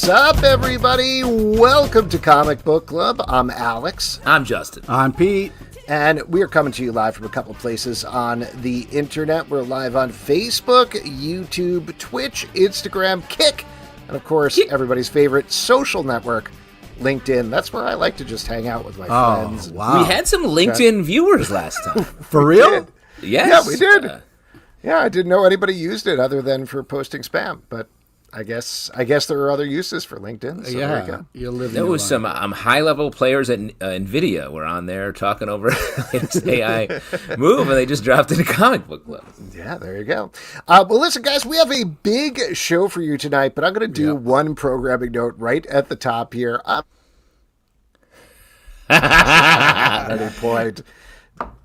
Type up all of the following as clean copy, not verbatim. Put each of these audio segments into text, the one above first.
is up, everybody? Welcome to Comic Book Club. I'm Alex. I'm Justin. I'm Pete. And we are coming to you live from a couple places on the internet. We're live on Facebook, YouTube, Twitch, Instagram, Kick, and of course, everybody's favorite social network, LinkedIn. That's where I like to just hang out with my friends. Wow. We had some LinkedIn viewers last time. For real? Yes. Yeah, we did. Yeah, I didn't know anybody used it other than for posting spam, but I guess there are other uses for LinkedIn. So there you go. There was some high-level players at NVIDIA were on there talking over its AI move, and they just dropped into Comic Book Club. Yeah, there you go. Well, listen, guys, we have a big show for you tonight, but I'm going to do one programming note right at the top here. At any point.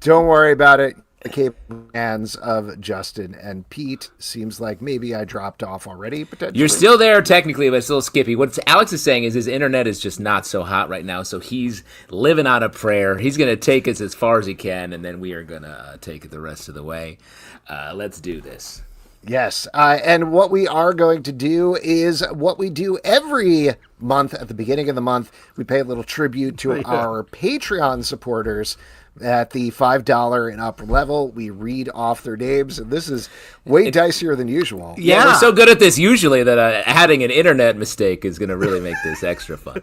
Don't worry about it. The capable hands of Justin and Pete. Seems like maybe I dropped off already, potentially. You're still there technically, but it's still skippy. What Alex is saying is his internet is just not so hot right now, so he's living on a prayer. He's going to take us as far as he can, and then we are going to take it the rest of the way. Let's do this. Yes, and what we are going to do is what we do every month at the beginning of the month. We pay a little tribute to our Patreon supporters. At the $5 and up level, we read off their names, and this is way dicier than usual. Yeah, we're so good at this usually that adding an internet mistake is going to really make this extra fun.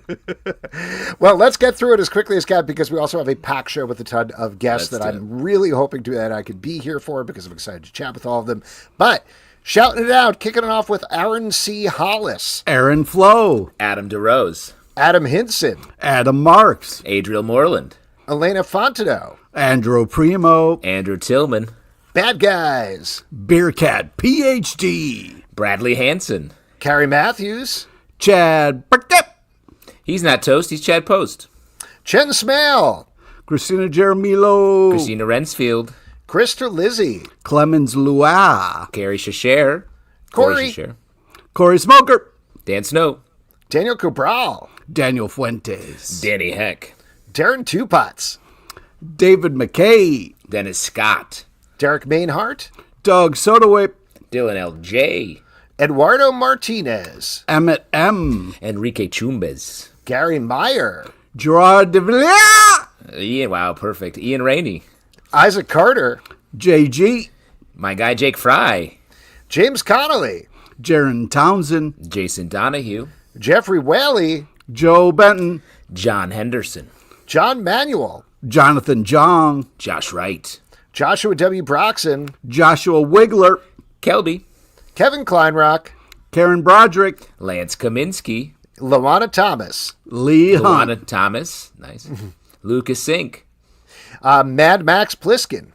Well, let's get through it as quickly as can, because we also have a packed show with a ton of guests I'm really hoping that I could be here for, because I'm excited to chat with all of them. But shouting it out, kicking it off with Aaron C. Hollis, Aaron Flo, Adam DeRose, Adam Hinson, Adam Marks, Adriel Moreland, Elena Fontenot, Andrew Primo, Andrew Tillman, Bad Guys, Beercat PhD, Bradley Hanson, Carrie Matthews, Chad Burkett, he's not Toast, he's Chad Post, Chen Smale, Christina Jeremilo, Christina Rensfield, Krista Lizzie, Clemens Lua, Carrie Shasher, Corey Smoker, Dan Snow, Daniel Cabral, Daniel Fuentes, Danny Heck, Darren Tupats, David McKay, Dennis Scott, Derek Mainhart, Doug Sodawip, Dylan L.J., Eduardo Martinez, Emmett M., Enrique Chumbez, Gary Meyer, Gerard de Villiers, Ian, wow, perfect, Ian Rainey, Isaac Carter, JG, my guy Jake Fry, James Connolly, Jaron Townsend, Jason Donahue, Jeffrey Whaley, Joe Benton, John Henderson, John Manuel, Jonathan Jong, Josh Wright, Joshua W. Broxson, Joshua Wigler, Kelby, Kevin Kleinrock, Karen Broderick, Lance Kaminsky, Lawana Thomas, Lee Hunt, Luana Thomas, nice, Lucas Sink, Mad Max Pliskin,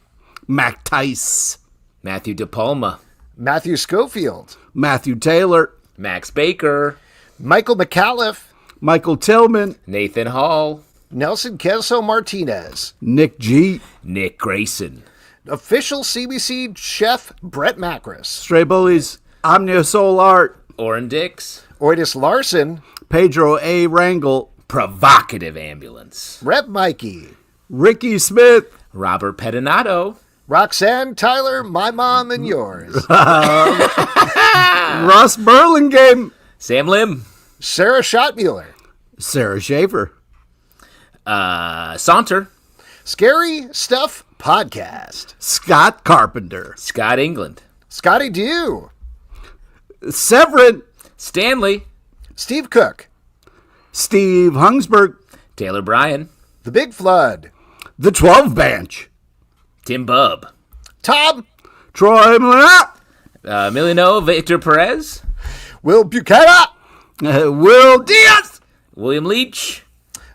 Mac Tice, Matthew DePalma, Matthew Schofield, Matthew Taylor, Max Baker, Michael McAuliffe, Michael Tillman, Nathan Hall, Nelson Kelso Martinez, Nick G, Nick Grayson, official CBC chef Brett Macris, Stray Bullies, Omnia Soul Art, Oren Dix, Oidis Larson, Pedro A. Wrangle, Provocative Ambulance, Rep Mikey, Ricky Smith, Robert Pedinato, Roxanne Tyler, my mom and yours, Ross Burlingame, Sam Lim, Sarah Schottmuller, Sarah Schaefer, Saunter, Scary Stuff Podcast, Scott Carpenter, Scott England, Scotty Dew, Severin, Stanley, Steve Cook, Steve Hungsberg, Taylor Bryan, The Big Flood, The 12 Bench, Tim Bubb, Tom, Troy Milano, Emiliano Victor Perez, Will Buchanan, Will Diaz, William Leach,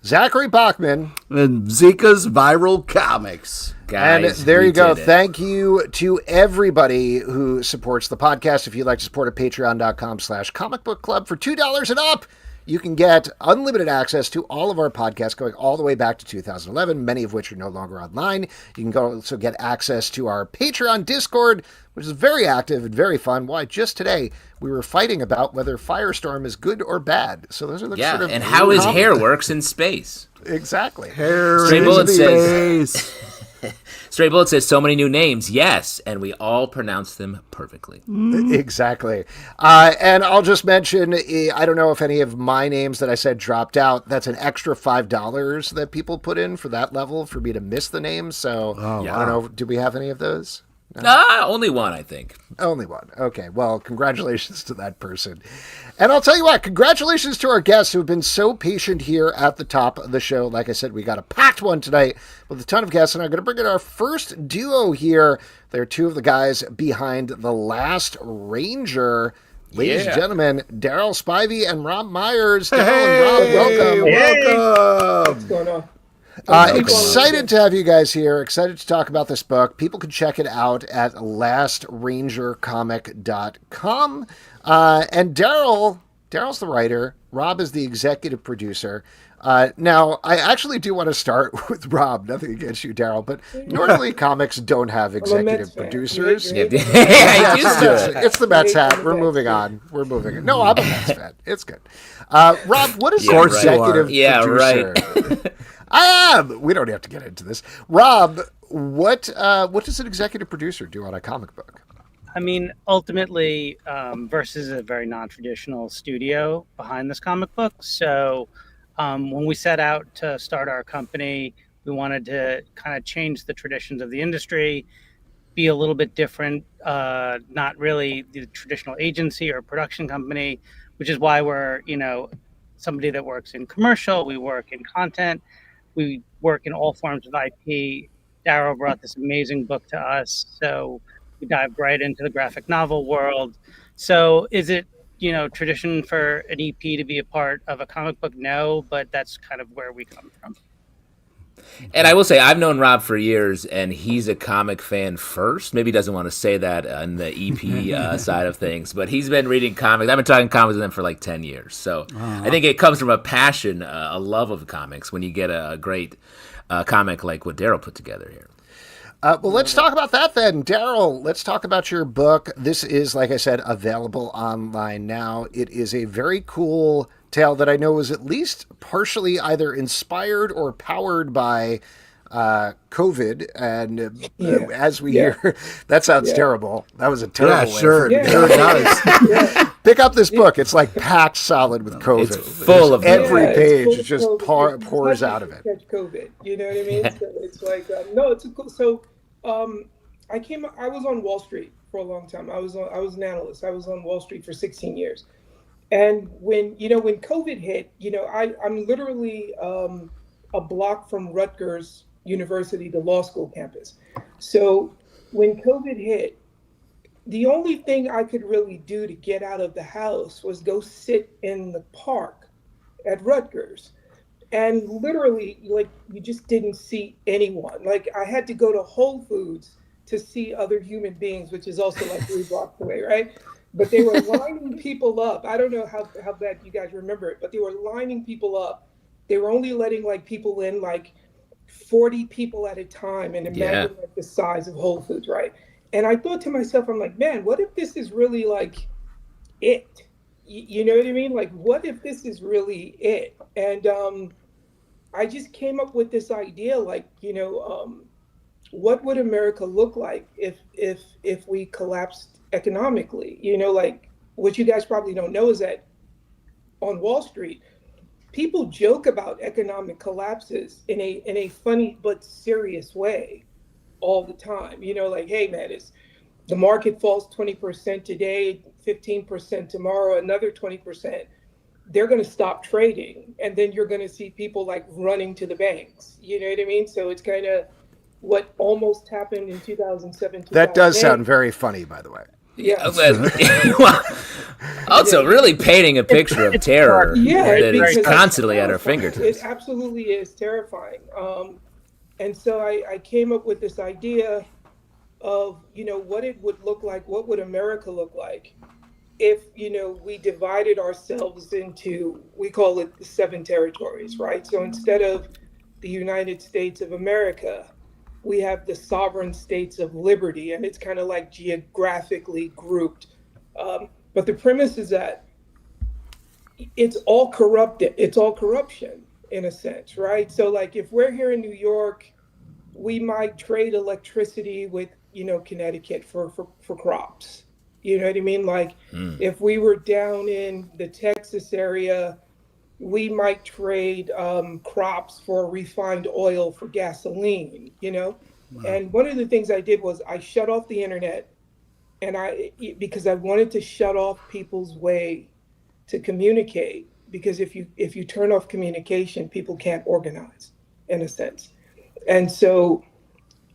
Zachary Bachman, and Zika's Viral Comics. Guys, and there we you go. did it. Thank you to everybody who supports the podcast. If you'd like to support it, patreon.com/comic book club for $2 and up. You can get unlimited access to all of our podcasts going all the way back to 2011, many of which are no longer online. You can also get access to our Patreon Discord, which is very active and very fun. Why, just today, we were fighting about whether Firestorm is good or bad. So those are the sort of... and how his hair works in space. Exactly. Hair Stray in Bullet space. Stray Bullet says so many new names. Yes, and we all pronounce them perfectly. Exactly. And I'll just mention, I don't know if any of my names that I said dropped out. That's an extra $5 that people put in for that level for me to miss the name. So I don't know. Do we have any of those? Only one, I think. Only one. Okay. Well, congratulations to that person. And I'll tell you what, congratulations to our guests who have been so patient here at the top of the show. Like I said, we got a packed one tonight with a ton of guests, and I'm going to bring in our first duo here. They're two of the guys behind The Last Ranger. Ladies and gentlemen, Daryl Spivey and Rob Myers. Daryl and Rob, welcome. Welcome. What's going on? Excited to have you guys here. Excited to talk about this book. People can check it out at lastrangercomic.com. And Daryl's the writer. Rob is the executive producer. Now, I actually do want to start with Rob. Nothing against you, Daryl, but normally comics don't have executive producers. It's the Mets hat. We're moving on. No, I'm a Mets fan. It's good. Rob, what is an executive producer? Right. I am. We don't have to get into this. Rob, what does an executive producer do on a comic book? I mean, ultimately, Versus is a very non-traditional studio behind this comic book. So when we set out to start our company, we wanted to kind of change the traditions of the industry, be a little bit different, not really the traditional agency or production company, which is why we're, somebody that works in commercial, we work in content, we work in all forms of IP. Daryl brought this amazing book to us, so we dived right into the graphic novel world. So is it, tradition for an EP to be a part of a comic book? No, but that's kind of where we come from. And I will say, I've known Rob for years, and he's a comic fan first. Maybe he doesn't want to say that on the EP side of things, but he's been reading comics. I've been talking comics with him for like 10 years. So I think it comes from a passion, a love of comics when you get a great comic like what Daryl put together here. Well, let's talk about that then. Daryl, let's talk about your book. This is, like I said, available online now. It is a very cool tale that I know is at least partially either inspired or powered by COVID. And as we hear, that sounds terrible. That was a terrible way. Sure it does. Pick up this book. It's like packed solid with COVID. It's full of every page. It just pours out of it. Catch COVID, you know what I mean? So it's like no, it's cool. So I was on Wall Street for a long time. I was an analyst. I was on Wall Street for 16 years. And when COVID hit, I'm literally a block from Rutgers University, the law school campus. So when COVID hit, the only thing I could really do to get out of the house was go sit in the park at Rutgers. And literally, like, you just didn't see anyone. Like, I had to go to Whole Foods to see other human beings, which is also like 3 blocks away, right? But they were lining people up. I don't know how bad you guys remember it, but they were lining people up. They were only letting like people in like 40 people at a time, and imagine like the size of Whole Foods, right? And I thought to myself, I'm like, man, what if this is really like it? You know what I mean? Like, what if this is really it? And I just came up with this idea, like, what would America look like if we collapsed economically? Like, what you guys probably don't know is that on Wall Street, people joke about economic collapses in a funny but serious way all the time. Like, hey man, the market falls 20% today, 15% tomorrow, another 20%. They're going to stop trading, and then you're going to see people like running to the banks. You know what I mean? So it's kind of what almost happened in 2007. That does sound very funny, by the way. Yeah. Also, really painting a picture of terror that is constantly at our fingertips. It absolutely is terrifying. And so I came up with this idea of, what it would look like, what would America look like if, we divided ourselves into, we call it the 7 territories, right? So instead of the United States of America, we have the sovereign states of liberty, and it's kind of like geographically grouped. But the premise is that it's all corrupted. It's all corruption in a sense, right? So like if we're here in New York, we might trade electricity with, Connecticut for crops. You know what I mean? Like if we were down in the Texas area, we might trade crops for refined oil for gasoline, Wow. And one of the things I did was I shut off the internet, and because I wanted to shut off people's way to communicate, because if you turn off communication, people can't organize, in a sense. And so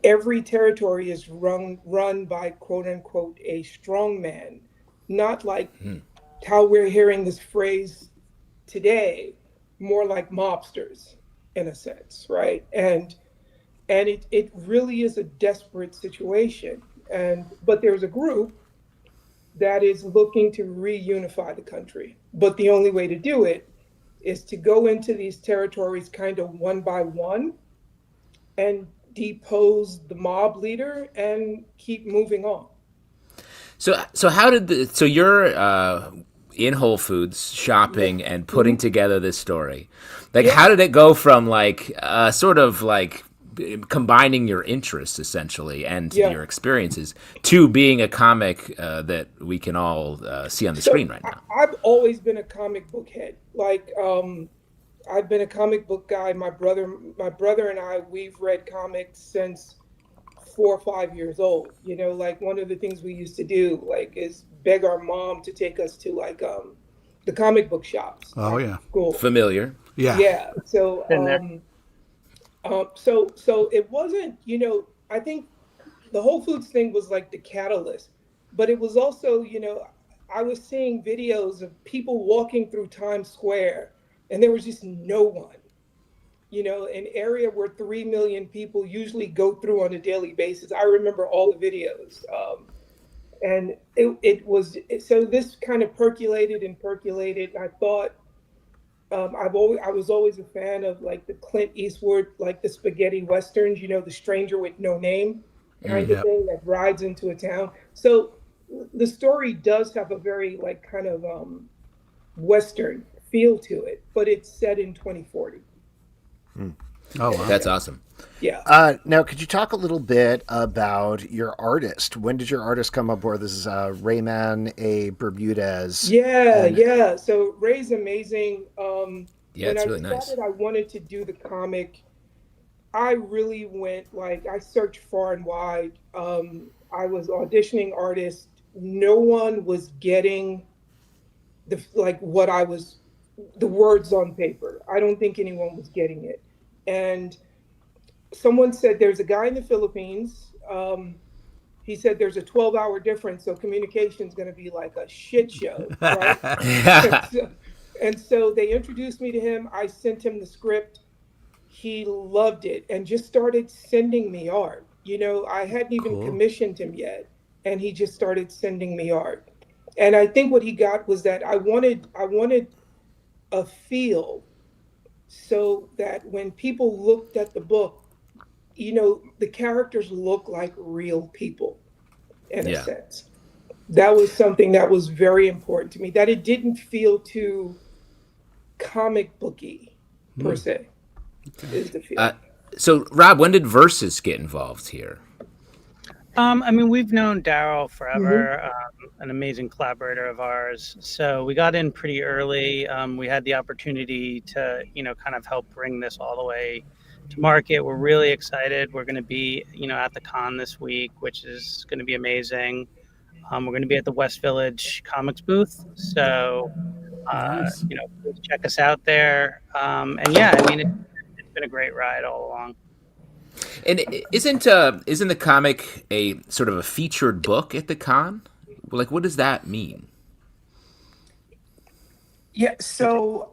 every territory is run by, quote unquote, a strong man, not like how we're hearing this phrase today, more like mobsters, in a sense, right? And it really is a desperate situation. But there's a group that is looking to reunify the country. But the only way to do it is to go into these territories kind of one by one and depose the mob leader and keep moving on. So how did so you're in Whole Foods shopping and putting together this story? Like, how did it go from like sort of like combining your interests essentially and your experiences to being a comic that we can all see on the screen right now? I've always been a comic book head. Like, I've been a comic book guy. My brother and I, we've read comics since 4 or 5 years old. Like one of the things we used to do, like, is beg our mom to take us to like the comic book shops. Oh yeah, cool, familiar. Yeah. So so it wasn't. I think the Whole Foods thing was like the catalyst, but it was also, I was seeing videos of people walking through Times Square, and there was just no one. An area where 3 million people usually go through on a daily basis. I remember all the videos. And it was, so this kind of percolated. I thought, I was always a fan of like the Clint Eastwood, like the spaghetti westerns, the stranger with no name kind of thing that rides into a town. So the story does have a very like kind of Western feel to it, but it's set in 2040. Oh, wow. That's awesome. Yeah. Now, could you talk a little bit about your artist? When did your artist come aboard? This is Rayman A. Bermudez. Yeah. So Ray's amazing. It's really nice. When I decided I wanted to do the comic, I really went, like, I searched far and wide. I was auditioning artists. No one was getting the words on paper. I don't think anyone was getting it. And someone said there's a guy in the Philippines. He said there's a 12-hour difference, so communication is going to be like a shit show, right? and so they introduced me to him. I sent him the script. He loved it and just started sending me art. I hadn't even commissioned him yet, and he just started sending me art. And I think what he got was that I wanted a feel so that when people looked at the book, the characters look like real people in a sense. That was something that was very important to me, that it didn't feel too comic booky per se. Is the feel. So Rob, when did Versus get involved here? We've known Daryl forever, an amazing collaborator of ours. So we got in pretty early. We had the opportunity to, kind of help bring this all the way to market. We're really excited. We're going to be, at the con this week, which is going to be amazing. We're going to be at the West Village Comics booth. So, check us out there. It's been a great ride all along. And isn't the comic a sort of a featured book at the con? Like, what does that mean? Yeah, so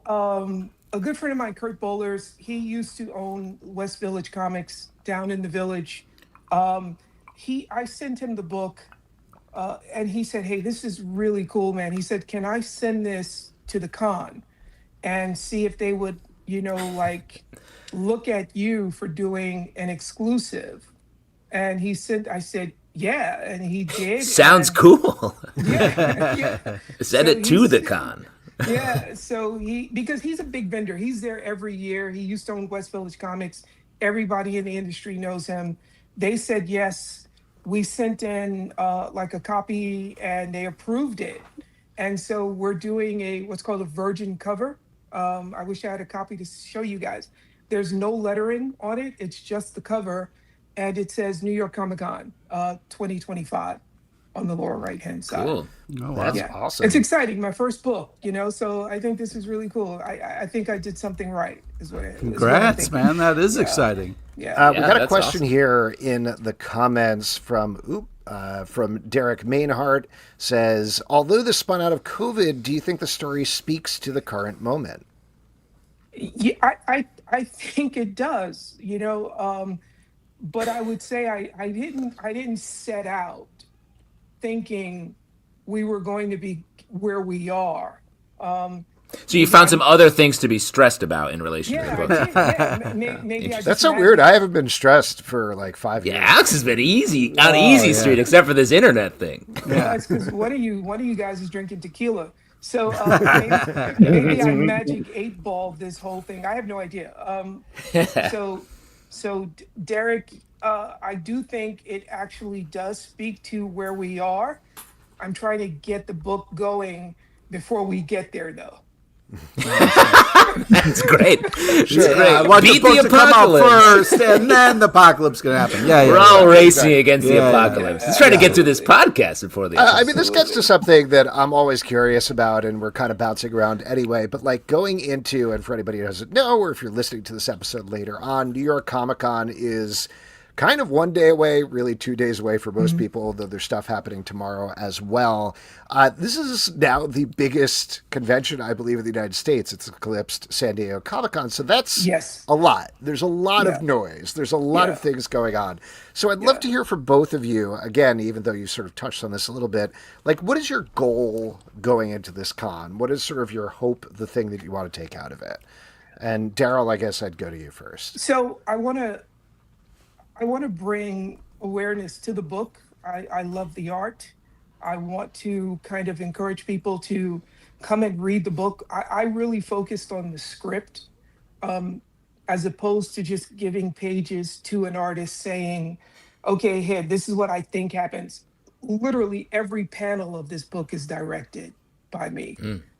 a good friend of mine, Kurt Bowlers, he used to own West Village Comics down in the village. I sent him the book, and he said, "Hey, this is really cool, man." He said, "Can I send this to the con and see if they would, look at you for doing an exclusive?" And I said, "Yeah," and he did. Sounds cool. Yeah. Send it to the con. Yeah, so because he's a big vendor. He's there every year. He used to own West Village Comics. Everybody in the industry knows him. They said yes. We sent in like a copy and they approved it. And so we're doing what's called a virgin cover. I wish I had a copy to show you guys. There's no lettering on it. It's just the cover. And it says New York Comic Con 2025 on the lower right hand side. Cool. Oh, wow. That's Yeah, awesome. it's exciting. My first book, so I think this is really cool. I think I did something right. Is what I Congrats, think. man. That is exciting. Yeah. We got a that's question awesome. here in the comments from Derek Mainhart. Says, although this spun out of COVID, do you think the story speaks to the current moment? Yeah, I think it does. But I would say I didn't set out thinking we were going to be where we are. So you found some other things to be stressed about in relation to the Yeah, book. maybe I That's just so weird. I haven't been stressed for like 5 years. Yeah, Alex has been on easy street, except for this internet thing. That's because one of you guys is drinking tequila. So maybe I magic 8-ball this whole thing. I have no idea. So Derek, I do think it actually does speak to where we are. I'm trying to get the book going before we get there, though. That's great. That's great. I want Beat the book the to come out apocalypse. first, and then the apocalypse going to happen. Yeah, We're all racing against the apocalypse. Let's try to get through this podcast before the. I mean, this gets to something that I'm always curious about, and we're kind of bouncing around anyway. But like going into, and for anybody who doesn't know, or if you're listening to this episode later on, New York Comic Con is kind of 1 day away, really 2 days away for most people, though there's stuff happening tomorrow as well. This is now the biggest convention, I believe, in the United States. It's eclipsed San Diego Comic Con. So that's a lot. There's a lot of noise. There's a lot of things going on. So I'd love to hear from both of you, again, even though you sort of touched on this a little bit. Like, what is your goal going into this con? What is sort of your hope, the thing that you want to take out of it? And Daryl, I guess I'd go to you first. So I want to bring awareness to the book. I love the art. I want to kind of encourage people to come and read the book. I really focused on the script as opposed to just giving pages to an artist saying, okay, here, this is what I think happens. Literally every panel of this book is directed by me.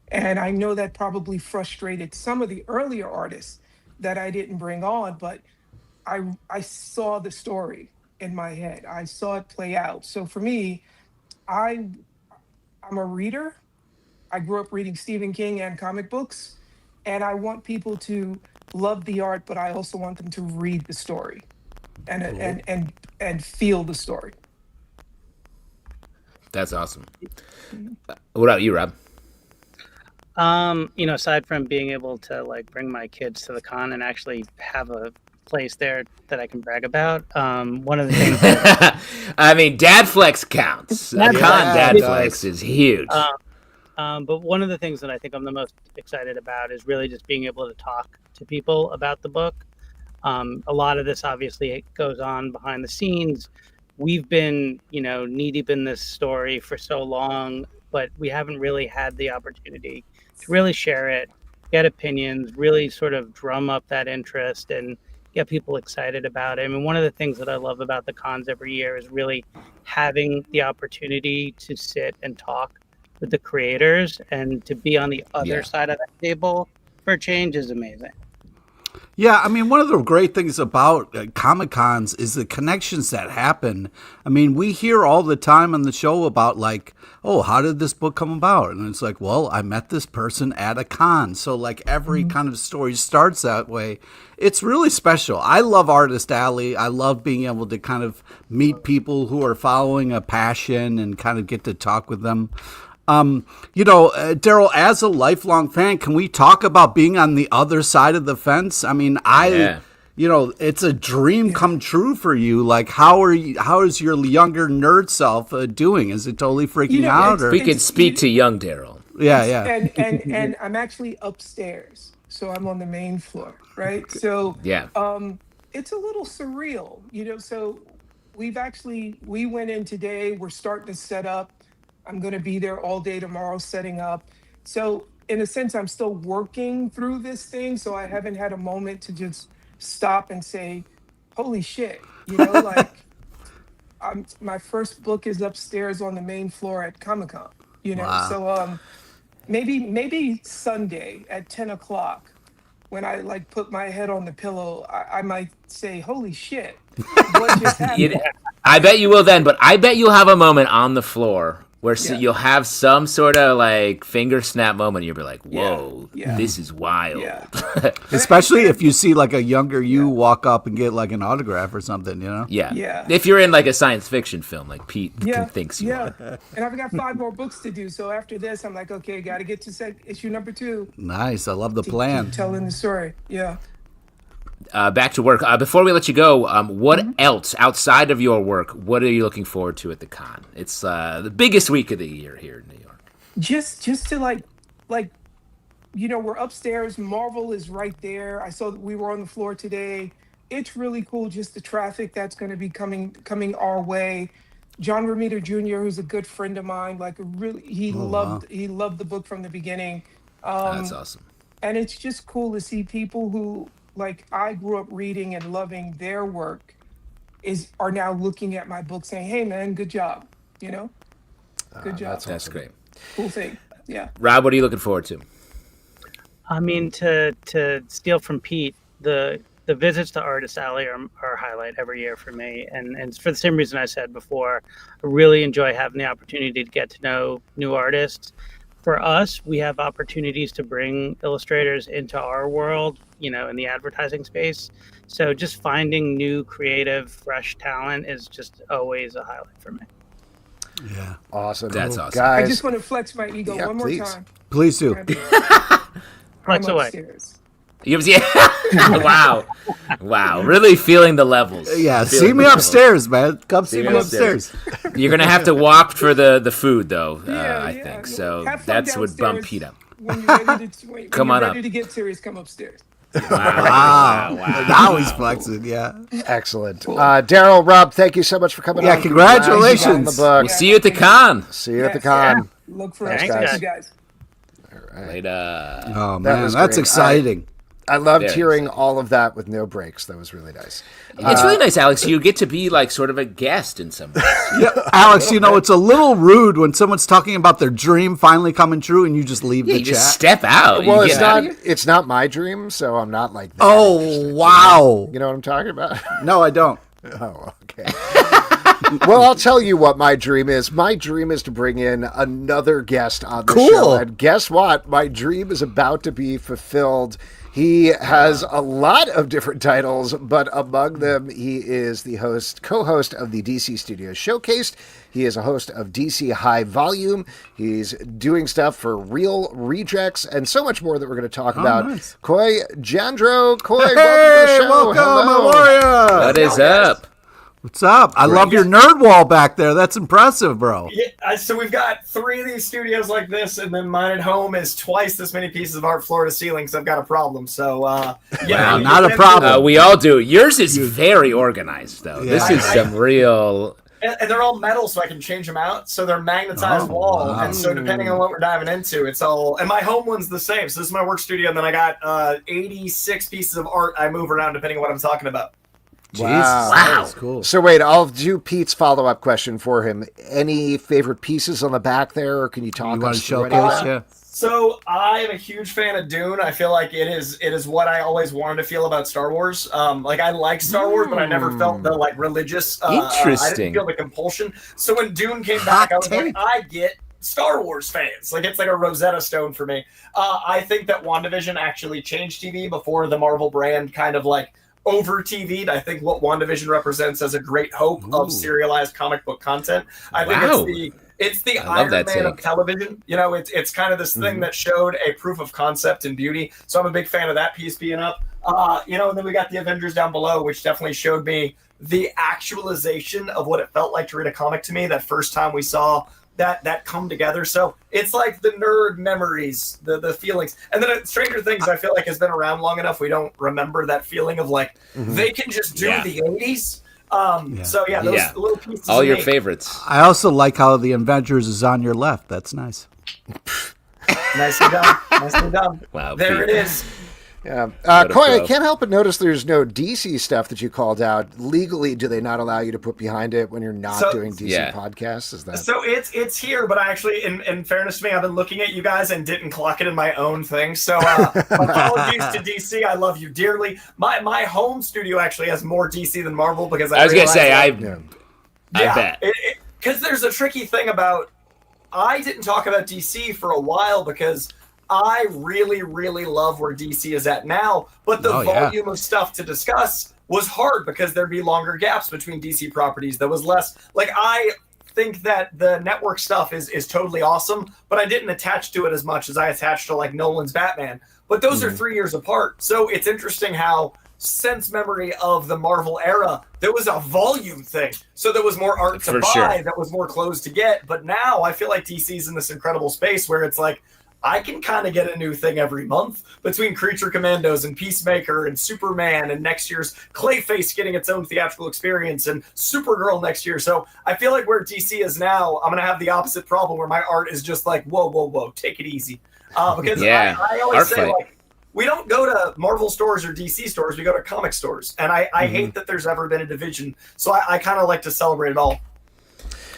And I know that probably frustrated some of the earlier artists that I didn't bring on, but I saw the story in my head. I saw it play out. So for me, I'm a reader. I grew up reading Stephen King and comic books, and I want people to love the art, but I also want them to read the story and feel the story. That's awesome. What about you, Rob? Aside from being able to like bring my kids to the con and actually have a place there that I can brag about. One of the things that, I mean, Dad Flex counts. Dad Flex is huge. But one of the things that I think I'm the most excited about is really just being able to talk to people about the book. A lot of this obviously goes on behind the scenes. We've been, knee deep in this story for so long, but we haven't really had the opportunity to really share it, get opinions, really sort of drum up that interest and get people excited about it. I mean, one of the things that I love about the cons every year is really having the opportunity to sit and talk with the creators, and to be on the other side of that table for a change is amazing. Yeah, I mean, one of the great things about Comic Cons is the connections that happen. I mean, we hear all the time on the show about like, oh, how did this book come about? And it's like, well, I met this person at a con. So like every kind of story starts that way. It's really special. I love Artist Alley. I love being able to kind of meet people who are following a passion and kind of get to talk with them. Daryl, as a lifelong fan, can we talk about being on the other side of the fence? I mean, it's a dream come true for you. Like, how is your younger nerd self doing? Is it totally freaking out? Or? We could speak to young Daryl. Yeah. And I'm actually upstairs, so I'm on the main floor, right? So it's a little surreal, So we went in today. We're starting to set up. I'm going to be there all day tomorrow setting up. So in a sense, I'm still working through this thing. So I haven't had a moment to just stop and say, "Holy shit!" You know, like my first book is upstairs on the main floor at Comic-Con. You know, Wow. so maybe Sunday at 10 o'clock, when I like put my head on the pillow, I might say, "Holy shit, what just happened?" I bet you will then, but I bet you'll have a moment on the floor where you'll have some sort of like finger snap moment. You'll be like, "Whoa, this is wild." Yeah. Especially if you see like a younger you walk up and get like an autograph or something, you know? Yeah. Yeah. If you're in like a science fiction film, like Pete thinks you Yeah. are. And I've got 5 more books to do. So after this, I'm like, okay, got to get to issue number 2. Nice. I love the plan. Keep telling the story. Yeah. Back to work. Before we let you go, what else outside of your work? What are you looking forward to at the con? It's the biggest week of the year here in New York. Just to like, you know, we're upstairs. Marvel is right there. I saw that we were on the floor today. It's really cool. Just the traffic that's going to be coming our way. John Romita Jr., who's a good friend of mine, like he loved the book from the beginning. That's awesome. And it's just cool to see people who, like, I grew up reading and loving their work are now looking at my book saying, "Hey man, good job." You know? Good job. That's great. Cool thing. Yeah. Rob, what are you looking forward to? I mean, to steal from Pete, the visits to Artist Alley are a highlight every year for me. And for the same reason I said before, I really enjoy having the opportunity to get to know new artists. For us, we have opportunities to bring illustrators into our world, you know, in the advertising space. So just finding new, creative, fresh talent is just always a highlight for me. Yeah. Awesome. That's awesome. Guys, I just want to flex my ego one more please. time. Please do. Flex I'm away. upstairs. Wow. Wow. Really feeling the levels. Yeah, Feeling see me the levels. upstairs, man. Come see me upstairs. You're going to have to walk for the food, though, Yeah, I yeah. think. So Have fun that's what bumped downstairs. Pete up. When you're ready to, Come when on you're up. ready to get serious, come upstairs. Wow. Now he's flexing, yeah. excellent. Daryl, Rob, thank you so much for coming Yeah, on. congratulations. On the book. We'll see you at the con. See you at the Yes. con. Look for Thanks, us. Thank guys. you guys. Later. Oh, man, was that's great. exciting. I loved Very hearing all of that with no breaks. That was really nice. It's really nice, Alex. You get to be like sort of a guest in some ways. Yeah, Alex, you know, it's a little rude when someone's talking about their dream finally coming true and you just leave Yeah, the you chat. just step out. Well, You it's get out not. of here. It's not my dream, so I'm not like that. Oh, wow. You know what I'm talking about? No, I don't. Oh, okay. Well, I'll tell you what my dream is. My dream is to bring in another guest on the Cool. show. And guess what? My dream is about to be fulfilled. He has a lot of different titles, but among them, he is the co-host of the DC Studios Showcased. He is a host of DC High Volume. He's doing stuff for Real Rejects and so much more that we're going to talk about. nice. Coy Jandreau. Coy, welcome to Hey, the show. welcome, Hello. my warrior. What is up? What's up? I love your nerd wall back there. That's impressive, bro. Yeah, so we've got 3 of these studios like this, and then mine at home is twice this many pieces of art floor to ceiling, so I've got a problem. So, yeah. Wow, not a problem. We all do. Yours is very organized, though. Yeah. This is some real. And they're all metal, so I can change them out. So they're magnetized wall, wow. and so depending on what we're diving into, it's all. And my home one's the same. So this is my work studio, and then I got 86 pieces of art I move around depending on what I'm talking about. Jesus, Wow. that's cool. So wait, I'll do Pete's follow-up question for him. Any favorite pieces on the back there, or can you talk You want us to through any showcase? of that? Yeah. So I am a huge fan of Dune. I feel like it is what I always wanted to feel about Star Wars. Like I like Star Wars, but I never felt the like religious. I Interesting. didn't feel the compulsion. So when Dune came Hot back, I was take. like, I get Star Wars fans. Like it's like a Rosetta Stone for me. I think that WandaVision actually changed TV before the Marvel brand kind of like over TV'd. I think what WandaVision represents as a great hope of serialized comic book content. I Wow. think it's the I love Iron that Man of take. television. You know, it's kind of this thing that showed a proof of concept and beauty. So I'm a big fan of that piece being up. You know, and then we got the Avengers down below, which definitely showed me the actualization of what it felt like to read a comic to me that first time we saw that come together. So it's like the nerd memories, the feelings. And then Stranger Things, I feel like, has been around long enough. We don't remember that feeling of like, they can just do the 80s. So yeah, those little pieces. All of your me. favorites. I also like how the Avengers is on your left. That's nice. Nicely done. Nicely done. Wow, There Pete. it is. Yeah. What a Coy, I pro. can't help but notice there's no DC stuff that you called out. Legally, do they not allow you to put behind it when you're not doing DC podcasts? Is that so? It's here, but I actually, in fairness to me, I've been looking at you guys and didn't clock it in my own thing. So apologies to DC. I love you dearly. My home studio actually has more DC than Marvel because I was gonna say I bet because there's a tricky thing about I didn't talk about DC for a while because I really, really love where DC is at now, but the volume of stuff to discuss was hard because there'd be longer gaps between DC properties. There was less, like, I think that the network stuff is totally awesome, but I didn't attach to it as much as I attached to, like, Nolan's Batman. But those are 3 years apart. So it's interesting how, since memory of the Marvel era, there was a volume thing. So there was more art to buy, that was more clothes to get. But now I feel like DC's in this incredible space where it's like, I can kind of get a new thing every month between Creature Commandos and Peacemaker and Superman and next year's Clayface getting its own theatrical experience and Supergirl next year. So I feel like where DC is now, I'm going to have the opposite problem where my art is just like, whoa, take it easy. Because I always say, like, we don't go to Marvel stores or DC stores. We go to comic stores. And I hate that there's ever been a division. So I kind of like to celebrate it all.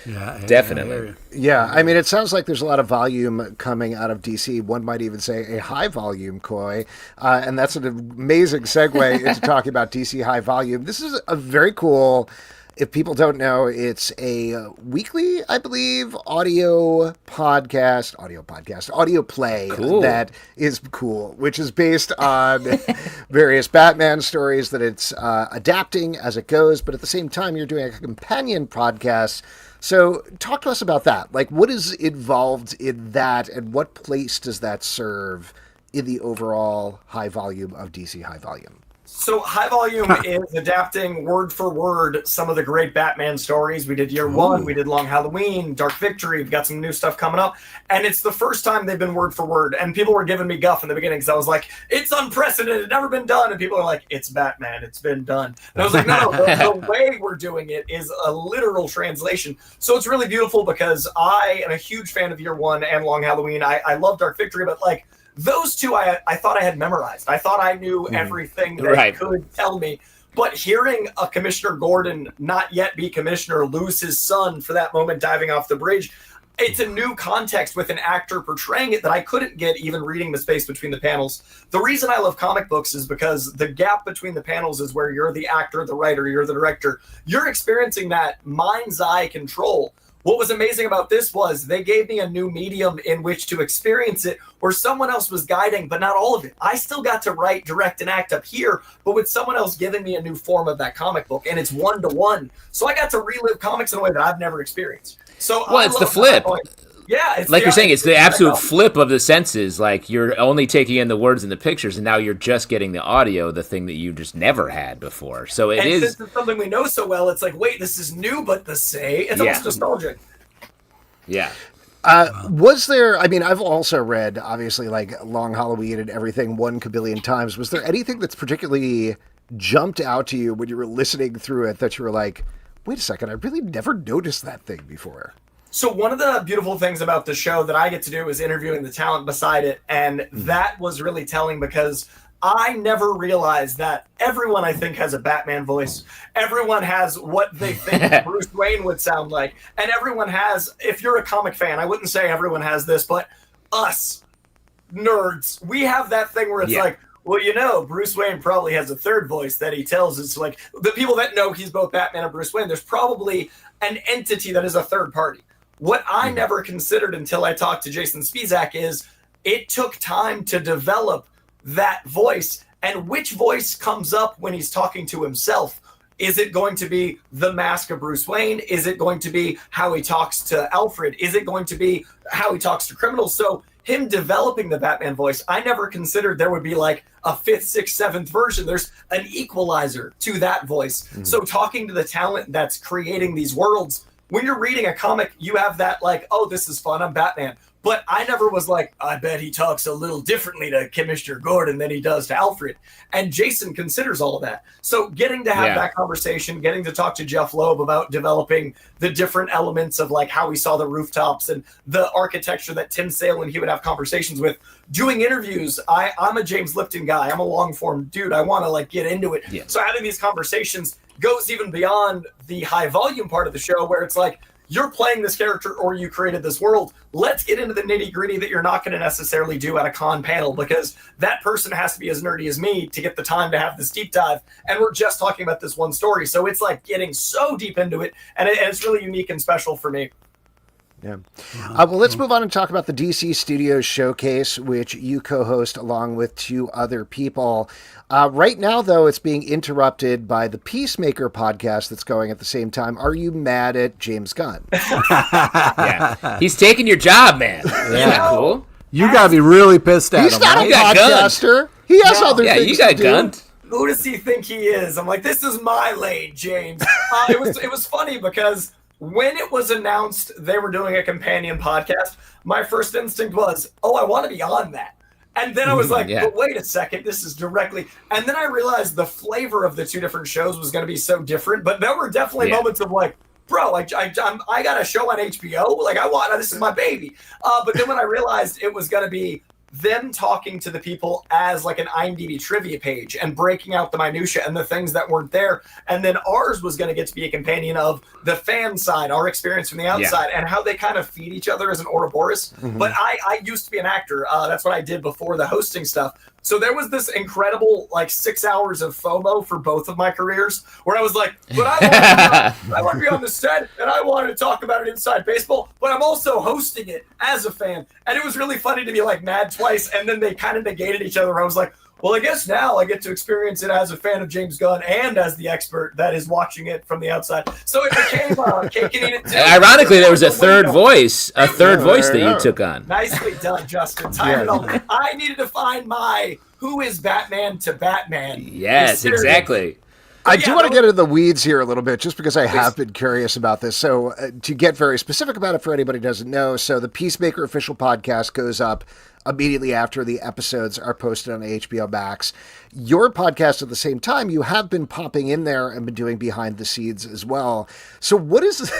Yeah, definitely. Yeah, I mean, it sounds like there's a lot of volume coming out of DC. One might even say a high volume, Coy. And that's an amazing segue into talking about DC high volume. This is a very cool, if people don't know, it's a weekly, I believe, audio play that is cool, which is based on various Batman stories that it's adapting as it goes. But at the same time, you're doing a companion podcast. So talk to us about that. Like, what is involved in that, and what place does that serve in the overall high volume of DC High Volume? So High Volume is adapting word for word some of the great Batman stories. We did Year One, we did Long Halloween, Dark Victory. We've got some new stuff coming up. And it's the first time they've been word for word. And people were giving me guff in the beginning because I was like, it's unprecedented, never been done. And people are like, it's Batman, it's been done. And I was like, no, the way we're doing it is a literal translation. So it's really beautiful because I am a huge fan of Year One and Long Halloween. I love Dark Victory, but like, those two, I thought I had memorized. I thought I knew everything that it could tell me. But hearing a Commissioner Gordon not yet be commissioner lose his son for that moment diving off the bridge, it's a new context with an actor portraying it that I couldn't get even reading the space between the panels. The reason I love comic books is because the gap between the panels is where you're the actor, the writer, you're the director. You're experiencing that mind's eye control. What was amazing about this was they gave me a new medium in which to experience it where someone else was guiding, but not all of it. I still got to write, direct, and act up here, but with someone else giving me a new form of that comic book, and it's one-to-one. So I got to relive comics in a way that I've never experienced. So well, it's the flip. Yeah, it's like you're saying, it's the absolute flip of the senses. Like, you're only taking in the words and the pictures, and now you're just getting the audio, the thing that you just never had before. So since it's something we know so well, it's like, wait, this is new, but the say, it's almost nostalgic. Yeah. Was there, I mean, I've also read, obviously, like, Long Halloween and everything 1 kabillion times. Was there anything that's particularly jumped out to you when you were listening through it that you were like, wait a second, I really never noticed that thing before? So one of the beautiful things about the show that I get to do is interviewing the talent beside it. And that was really telling because I never realized that everyone, I think, has a Batman voice. Everyone has what they think Bruce Wayne would sound like. And everyone has, if you're a comic fan, I wouldn't say everyone has this, but us, nerds, we have that thing where it's like, well, you know, Bruce Wayne probably has a third voice that he tells. It's like the people that know he's both Batman and Bruce Wayne, there's probably an entity that is a third party. What I never considered until I talked to Jason Spivey is it took time to develop that voice, and which voice comes up when he's talking to himself. Is it going to be the mask of Bruce Wayne? Is it going to be how he talks to Alfred? Is it going to be how he talks to criminals? So him developing the Batman voice, I never considered there would be like a 5th, 6th, 7th version. There's an equalizer to that voice. So talking to the talent that's creating these worlds, when you're reading a comic, you have that like, oh, this is fun, I'm Batman. But I never was like, I bet he talks a little differently to Commissioner Gordon than he does to Alfred. And Jason considers all of that. So getting to have that conversation, getting to talk to Jeff Loeb about developing the different elements of like how we saw the rooftops and the architecture that Tim Sale and he would have conversations with, doing interviews. I'm a James Lipton guy. I'm a long form dude. I want to like get into it. Yeah. So having these conversations goes even beyond the high volume part of the show where it's like, you're playing this character or you created this world. Let's get into the nitty gritty that you're not going to necessarily do at a con panel, because that person has to be as nerdy as me to get the time to have this deep dive. And we're just talking about this one story. So it's like getting so deep into it. And it's really unique and special for me. Yeah. Well, let's move on and talk about the DC Studios Showcase, which you co-host along with 2 other people. Right now, though, it's being interrupted by the Peacemaker podcast that's going at the same time. Are you mad at James Gunn? Yeah. He's taking your job, man. Yeah. Cool. You got to be really pissed at him. He's not a podcaster. He has other things you got to do. gunned. Who does he think he is? I'm like, this is my lane, James. It was funny because when it was announced they were doing a companion podcast, my first instinct was, oh, I want to be on that. And then I was like, but wait a second, this is directly. And then I realized the flavor of the 2 different shows was going to be so different. But there were definitely moments of like, bro, I got a show on HBO. Like, this is my baby. But then when I realized it was going to be them talking to the people as like an IMDb trivia page and breaking out the minutia and the things that weren't there. And then ours was going to get to be a companion of the fan side, our experience from the outside, and how they kind of feed each other as an Ouroboros. Mm-hmm. But I used to be an actor. That's what I did before the hosting stuff. So there was this incredible like 6 hours of FOMO for both of my careers where I was like, but I want to be on the set and I wanted to talk about it inside baseball, but I'm also hosting it as a fan. And it was really funny to be like mad twice. And then they kind of negated each other. I was like, well, I guess now I get to experience it as a fan of James Gunn and as the expert that is watching it from the outside. So it became cake and eat it too. Ironically, there was a third voice, that you took on. Nicely done, Justin. I needed to find my who is Batman to Batman. Yes, exactly. I do want to get into the weeds here a little bit, just because I have been curious about this. So to get very specific about it for anybody who doesn't know, so the Peacemaker official podcast goes up immediately after the episodes are posted on HBO Max. Your podcast at the same time, you have been popping in there and been doing behind the scenes as well. So what is,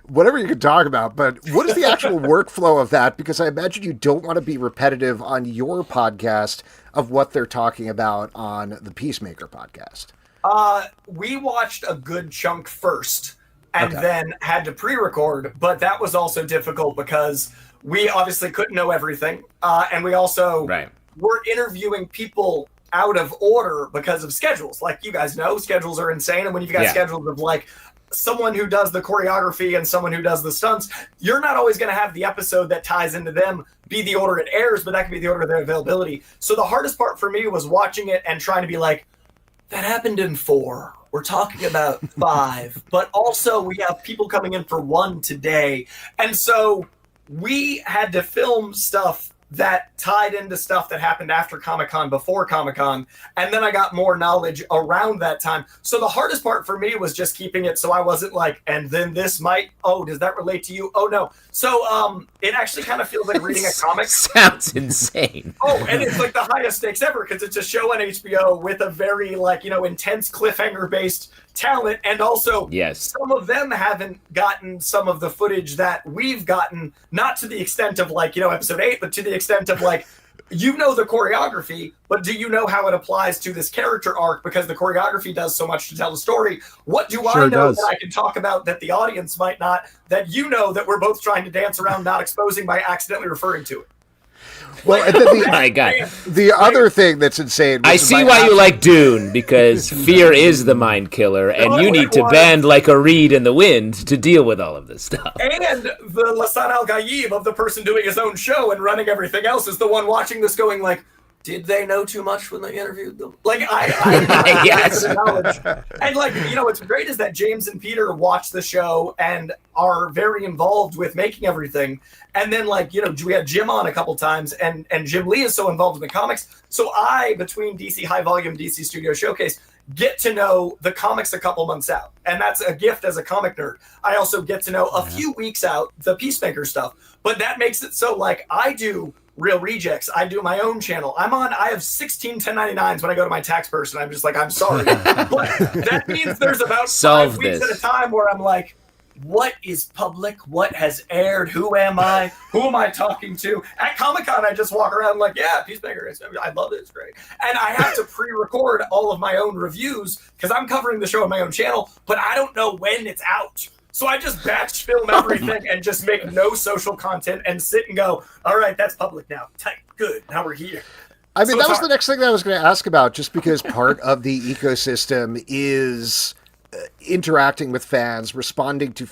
whatever you could talk about, but what is the actual workflow of that? Because I imagine you don't want to be repetitive on your podcast of what they're talking about on the Peacemaker podcast. We watched a good chunk first and then had to pre-record, but that was also difficult because we obviously couldn't know everything. And we also were interviewing people out of order because of schedules. Like you guys know, schedules are insane. And when you've got schedules of like someone who does the choreography and someone who does the stunts, you're not always going to have the episode that ties into them be the order it airs, but that could be the order of their availability. So the hardest part for me was watching it and trying to be like, that happened in 4. We're talking about 5, but also we have people coming in for 1 today. And so we had to film stuff that tied into stuff that happened after Comic-Con, before Comic-Con, and then I got more knowledge around that time. So the hardest part for me was just keeping it so I wasn't like, and then this might, oh, does that relate to you? Oh, no. So it actually kind of feels like reading a comic. Sounds insane. Oh, and it's like the highest stakes ever because it's a show on HBO with a very intense cliffhanger-based talent, and also some of them haven't gotten some of the footage that we've gotten, not to the extent of episode 8, but to the extent of the choreography, but do you know how it applies to this character arc? Because the choreography does so much to tell the story. What do I know that I can talk about that the audience might not, that that we're both trying to dance around not exposing by accidentally referring to it? Well, my God. The other thing that's insane. I see why you like Dune, because fear is the mind killer, and you need to bend like a reed in the wind to deal with all of this stuff. And the Lasan al-Gaib of the person doing his own show and running everything else is the one watching this going like, did they know too much when they interviewed them? I yes. Knowledge. And what's great is that James and Peter watch the show and are very involved with making everything. And then we had Jim on a couple times, and Jim Lee is so involved in the comics. So between DC High Volume, DC Studio Showcase, get to know the comics a couple months out. And that's a gift as a comic nerd. I also get to know a few weeks out the Peacemaker stuff. But that makes it so, like, I do Real Rejects. I do my own channel. I have 16 1099s when I go to my tax person. I'm just like, I'm sorry. But that means there's about 5 weeks at a time where I'm like, what is public? What has aired? Who am I? Who am I talking to? At Comic-Con, I just walk around like, yeah, Peacemaker. I love it. It's great. And I have to pre-record all of my own reviews because I'm covering the show on my own channel, but I don't know when it's out. So I just batch film everything and just make no social content and sit and go, all right, that's public now. Tight. Good. Now we're here. I mean, that was the next thing that I was going to ask about, just because part of the ecosystem is interacting with fans, responding to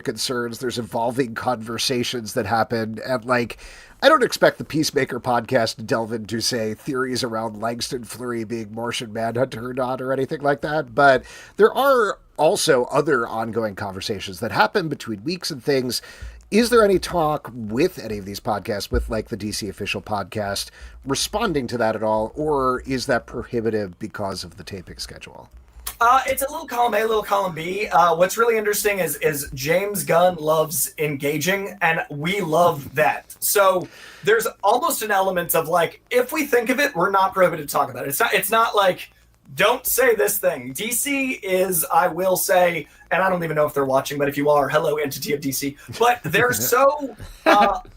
concerns. There's evolving conversations that happen. And like, I don't expect the Peacemaker podcast to delve into, say, theories around Langston Fleury being Martian Manhunter or not or anything like that. But there are also other ongoing conversations that happen between weeks and things. Is there any talk with any of these podcasts, with like the DC Official podcast, responding to that at all? Or is that prohibitive because of the taping schedule? It's a little column A, a little column B. What's really interesting is James Gunn loves engaging, and we love that. So there's almost an element of like, if we think of it, we're not prohibited to talk about it. It's not like, don't say this thing. DC is, I will say, and I don't even know if they're watching, but if you are, hello, entity of DC. But they're so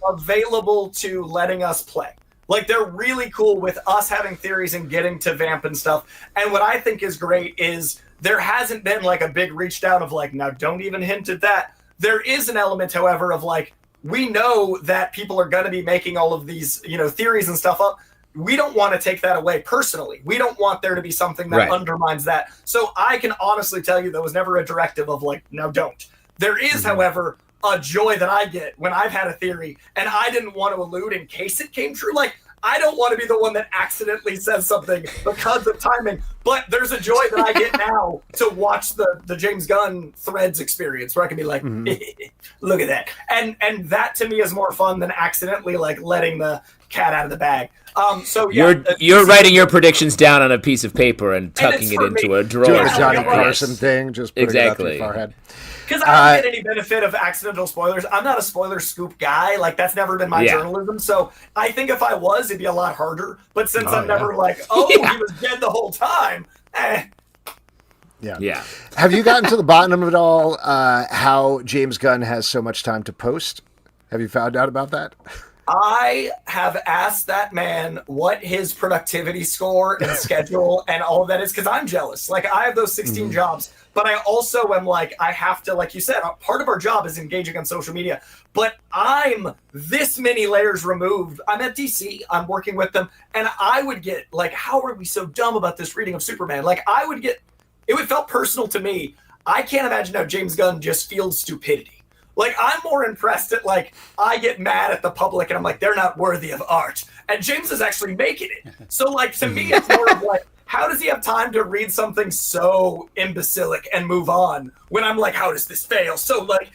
available to letting us play. Like, they're really cool with us having theories and getting to vamp and stuff. And what I think is great is there hasn't been like a big reach down of like, now don't even hint at that. There is an element, however, of like, we know that people are going to be making all of these, theories and stuff up. We don't want to take that away personally. We don't want there to be something that undermines that. So I can honestly tell you there was never a directive of like, now don't. There is, however, a joy that I get when I've had a theory and I didn't want to allude in case it came true. Like, I don't want to be the one that accidentally says something because of timing, but there's a joy that I get now to watch the James Gunn Threads experience where I can be like, look at that. And that to me is more fun than accidentally like letting the cat out of the bag. So yeah, you're writing your predictions down on a piece of paper and tucking it into a drawer. Doing the Johnny Carson thing, just putting it up your forehead. Because I don't get any benefit of accidental spoilers. I'm not a spoiler scoop guy. Like, that's never been my journalism. So I think if I was, it'd be a lot harder. But since I'm never like, he was dead the whole time. Yeah. Have you gotten to the bottom of it all, how James Gunn has so much time to post? Have you found out about that? I have asked that man what his productivity score and schedule and all of that is, because I'm jealous. Like, I have those 16 jobs, but I also am like, I have to, like you said, part of our job is engaging on social media, but I'm this many layers removed. I'm at DC, I'm working with them, and I would get like, how are we so dumb about this reading of Superman? Like, it would felt personal to me. I can't imagine how James Gunn just feels stupidity. Like, I'm more impressed at, like, I get mad at the public and I'm like, they're not worthy of art. And James is actually making it. So, like, to me, it's more of like, how does he have time to read something so imbecilic and move on when I'm like, how does this fail? So, like,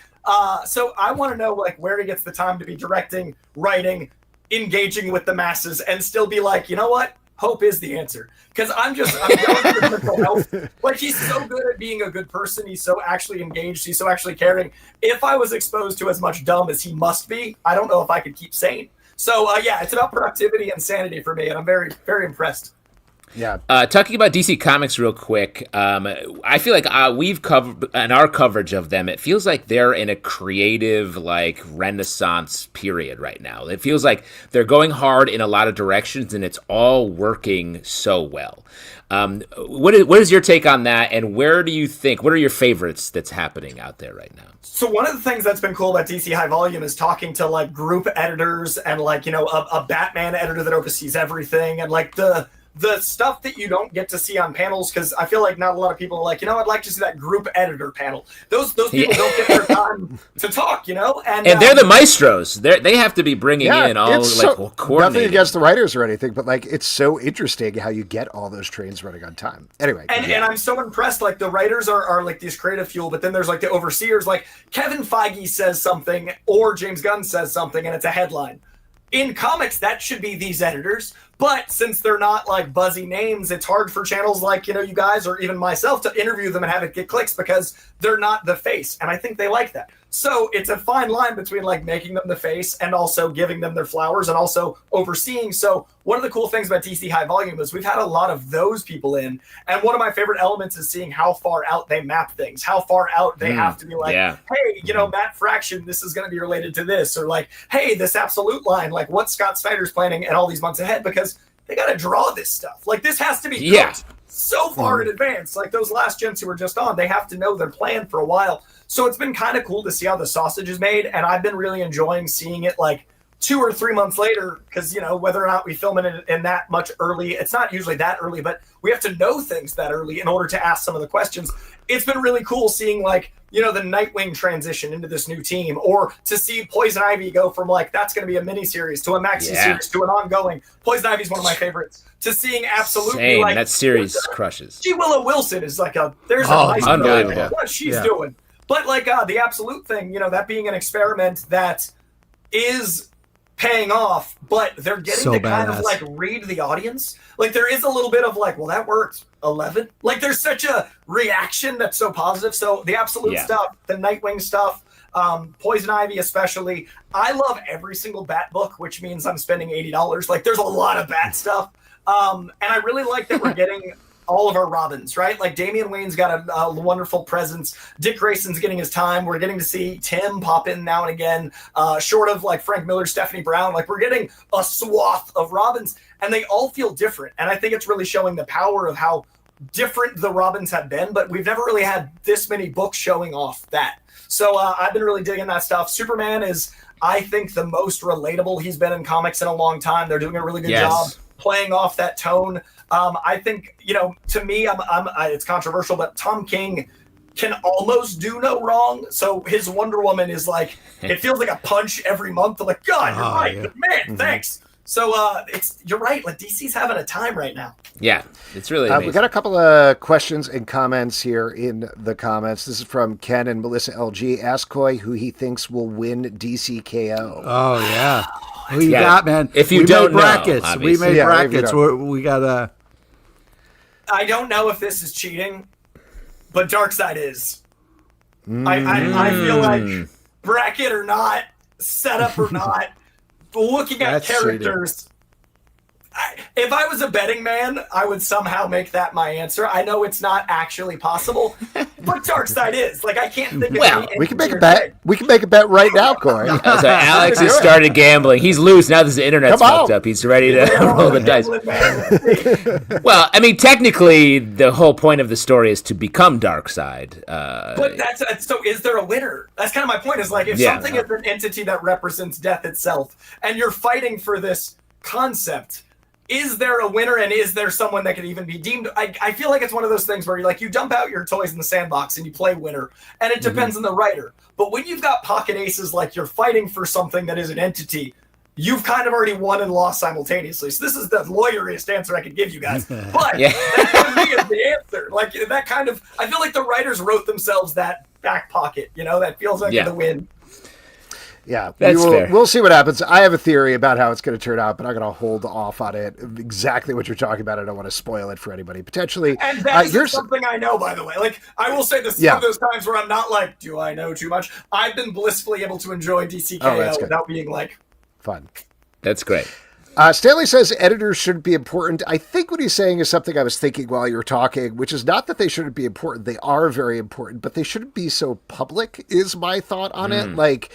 so I want to know, like, where he gets the time to be directing, writing, engaging with the masses, and still be like, you know what? Hope is the answer. Because I'm going through mental health. Like, he's so good at being a good person. He's so actually engaged. He's so actually caring. If I was exposed to as much dumb as he must be, I don't know if I could keep sane. So, it's about productivity and sanity for me, and I'm very, very impressed. Yeah. Talking about DC Comics real quick, I feel like we've covered in our coverage of them, it feels like they're in a creative, like, renaissance period right now. It feels like they're going hard in a lot of directions, and it's all working so well. What is your take on that, and what are your favorites that's happening out there right now? So one of the things that's been cool about DC High Volume is talking to, like, group editors and, like, a Batman editor that oversees everything, and, like, the stuff that you don't get to see on panels, because I feel like not a lot of people are like, I'd like to see that group editor panel. Those people don't get their time to talk, and they're the maestros. They have to be bringing in all, like, coordinating. Nothing against the writers or anything, but, like, it's so interesting how you get all those trains running on time. Anyway. And I'm so impressed. Like, the writers are like these creative fuel, but then there's, like, the overseers. Like, Kevin Feige says something or James Gunn says something, and it's a headline. In comics, that should be these editors, But since they're not like buzzy names, it's hard for channels like, you guys or even myself to interview them and have it get clicks because they're not the face. And I think they like that. So it's a fine line between like making them the face and also giving them their flowers and also overseeing. So one of the cool things about DC High Volume is we've had a lot of those people in. And one of my favorite elements is seeing how far out they map things, how far out they have to be like, hey, Matt Fraction, this is going to be related to this. Or like, hey, this Absolute line, like what Scott Snyder's planning and all these months ahead, because they got to draw this stuff. Like this has to be cooked so far in advance. Like those last gents who were just on, they have to know their plan for a while. So it's been kind of cool to see how the sausage is made. And I've been really enjoying seeing it like 2 or 3 months later, because, whether or not we film it in that much early, it's not usually that early, but we have to know things that early in order to ask some of the questions. It's been really cool seeing like, the Nightwing transition into this new team, or to see Poison Ivy go from like, that's going to be a miniseries to a maxi series to an ongoing. Poison Ivy is one of my favorites. To seeing absolutely like that series crushes. G. Willow Wilson is like there's a nice unbelievable what she's doing. But like the Absolute thing, that being an experiment that is paying off, but they're getting to kind of like read the audience. Like there is a little bit of like, well, that worked 11. Like there's such a reaction that's so positive. So the Absolute stuff, the Nightwing stuff, Poison Ivy especially. I love every single Bat book, which means I'm spending $80. Like there's a lot of Bat stuff. And I really like that we're getting all of our Robins, right? Like Damian Wayne's got a wonderful presence. Dick Grayson's getting his time. We're getting to see Tim pop in now and again, short of like Frank Miller, Stephanie Brown. Like we're getting a swath of Robins, and they all feel different. And I think it's really showing the power of how different the Robins have been, but we've never really had this many books showing off that. So I've been really digging that stuff. Superman is, I think, the most relatable he's been in comics in a long time. They're doing a really good job playing off that tone. I think, to me, it's controversial, but Tom King can almost do no wrong. So his Wonder Woman is like, it feels like a punch every month. I'm like, God, you're right. Yeah. Man, thanks. So you're right. Like DC's having a time right now. Yeah, it's really amazing. We got a couple of questions and comments here in the comments. This is from Ken and Melissa LG. Ask Coy who he thinks will win DCKO. Oh, yeah. Who you got, man? If you don't brackets. know, we made brackets. We got I don't know if this is cheating, but Darkseid is. I feel like bracket or not, setup or not, looking at characters. If I was a betting man, I would somehow make that my answer. I know it's not actually possible, but Darkseid is. Like I can't think of any. We can make a bet. We can make a bet right now, Coy. So Alex has started gambling. He's loose now. This internet's fucked up. He's ready to roll the dice. Well, I mean, technically, the whole point of the story is to become Darkseid. But that's so. Is there a winner? That's kind of my point. Is like if something is an entity that represents death itself, and you're fighting for this concept. Is there a winner, and is there someone that could even be deemed? I feel like it's one of those things where you dump out your toys in the sandbox and you play winner, and it depends on the writer. But when you've got pocket aces, like you're fighting for something that is an entity, you've kind of already won and lost simultaneously. So this is the lawyeriest answer I could give you guys. But that to me is the answer. Like that kind of, I feel like the writers wrote themselves that back pocket, that feels like the win. Yeah, fair. We'll see what happens. I have a theory about how it's going to turn out, but I'm going to hold off on it. Exactly what you're talking about. I don't want to spoil it for anybody. Potentially, and that's something I know, by the way. Like I will say this: some of those times where I'm not like, do I know too much? I've been blissfully able to enjoy DCKO without being like fun. That's great. Stanley says editors shouldn't be important. I think what he's saying is something I was thinking while you were talking, which is not that they shouldn't be important. They are very important, but they shouldn't be so public. Is my thought on it. Like.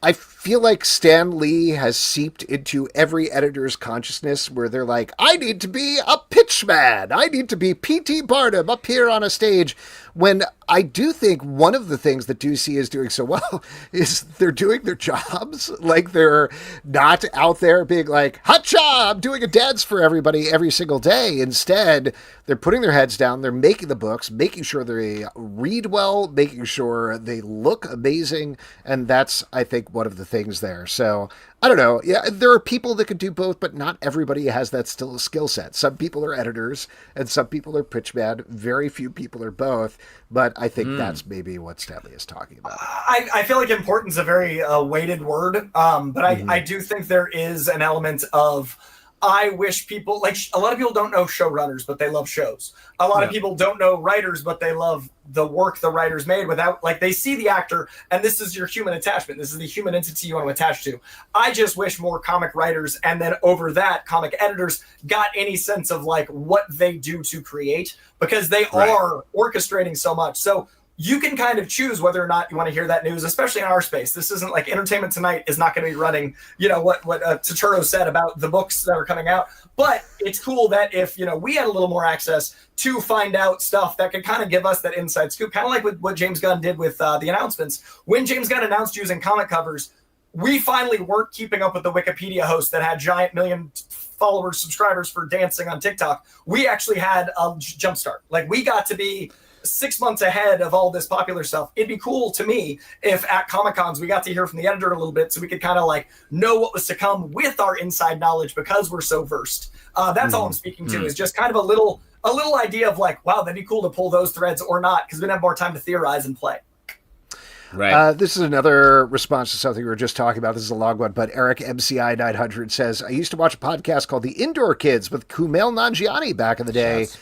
I feel like Stan Lee has seeped into every editor's consciousness where they're like, I need to be a pitchman. I need to be P.T. Barnum up here on a stage. When I do think one of the things that DC is doing so well is they're doing their jobs. Like they're not out there being like, hotcha, I'm doing a dance for everybody every single day. Instead, they're putting their heads down. They're making the books, making sure they read well, making sure they look amazing. And that's, I think, one of the things there. So I don't know. Yeah, there are people that can do both, but not everybody has that skill set. Some people are editors and some people are pitchman. Very few people are both. But I think that's maybe what Stanley is talking about. I feel like importance is a very weighted word. But I do think there is an element of I wish people, like, a lot of people don't know showrunners, but they love shows. A lot of people don't know writers, but they love the work the writers made without, like, they see the actor and this is your human attachment. This is the human entity you want to attach to. I just wish more comic writers and then over that comic editors got any sense of like what they do to create, because they are orchestrating so much. So you can kind of choose whether or not you want to hear that news, especially in our space. This isn't like Entertainment Tonight is not going to be running, you know, what Turturro said about the books that are coming out. But it's cool that if, you know, we had a little more access to find out stuff that could kind of give us that inside scoop, kind of like with what James Gunn did with the announcements. When James Gunn announced using comic covers, we finally weren't keeping up with the Wikipedia host that had giant million followers, subscribers for dancing on TikTok. We actually had a jumpstart. Like, we got to be 6 months ahead of all this popular stuff. It'd be cool to me if at Comic-Cons we got to hear from the editor a little bit so we could kind of like know what was to come with our inside knowledge because we're so versed. That's all I'm speaking to is just kind of a little idea of like, wow, that'd be cool to pull those threads or not, because we'd have more time to theorize and play. Right. This is another response to something we were just talking about. This is a long one, but Eric MCI 900 says, I used to watch a podcast called The Indoor Kids with Kumail Nanjiani back in the day. Yes.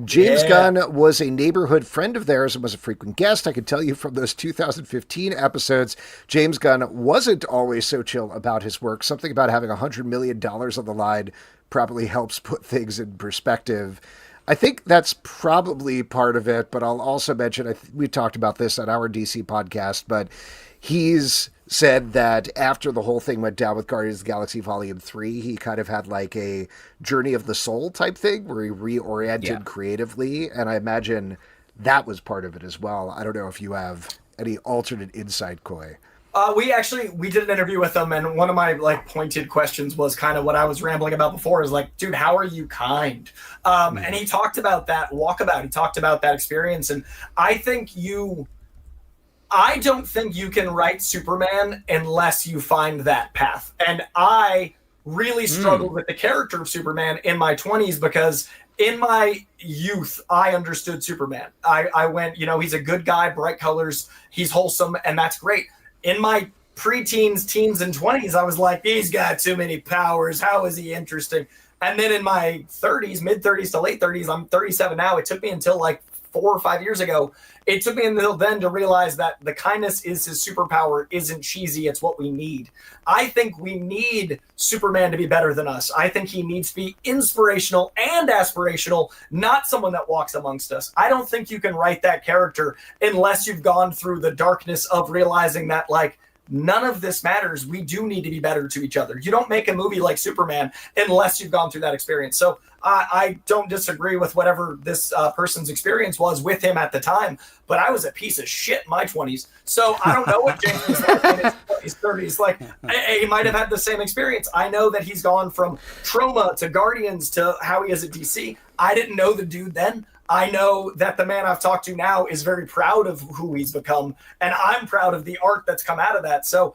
James Gunn was a neighborhood friend of theirs and was a frequent guest. I can tell you from those 2015 episodes, James Gunn wasn't always so chill about his work. Something about having $100 million on the line probably helps put things in perspective. I think that's probably part of it, but I'll also mention, we talked about this on our DC podcast, but he's said that after the whole thing went down with Guardians of the Galaxy Volume 3, he kind of had like a journey of the soul type thing where he reoriented creatively, and I imagine that was part of it as well. I don't know if you have any alternate insight, Coy. We did an interview with him, and one of my like pointed questions was kind of what I was rambling about before, is like, dude, how are you kind? And he talked about that walkabout. He talked about that experience, and I don't think you can write Superman unless you find that path. And I really struggled with the character of Superman in my 20s because in my youth, I understood Superman. I went, you know, he's a good guy, bright colors, he's wholesome, and that's great. In my preteens, teens, and 20s, I was like, he's got too many powers. How is he interesting? And then in my 30s, mid 30s to late 30s, I'm 37 now. It took me until like 4 or 5 years ago. It took me until then to realize that the kindness is his superpower, isn't cheesy. It's what we need. I think we need Superman to be better than us. I think he needs to be inspirational and aspirational, not someone that walks amongst us. I don't think you can write that character unless you've gone through the darkness of realizing that, like, none of this matters. We do need to be better to each other. You don't make a movie like Superman unless you've gone through that experience. So I don't disagree with whatever this person's experience was with him at the time, but I was a piece of shit in my 20s. So I don't know what James was like in his 30s. Like, he might have had the same experience. I know that he's gone from Trauma to Guardians to how he is at DC. I didn't know the dude then. I know that the man I've talked to now is very proud of who he's become, and I'm proud of the art that's come out of that. So,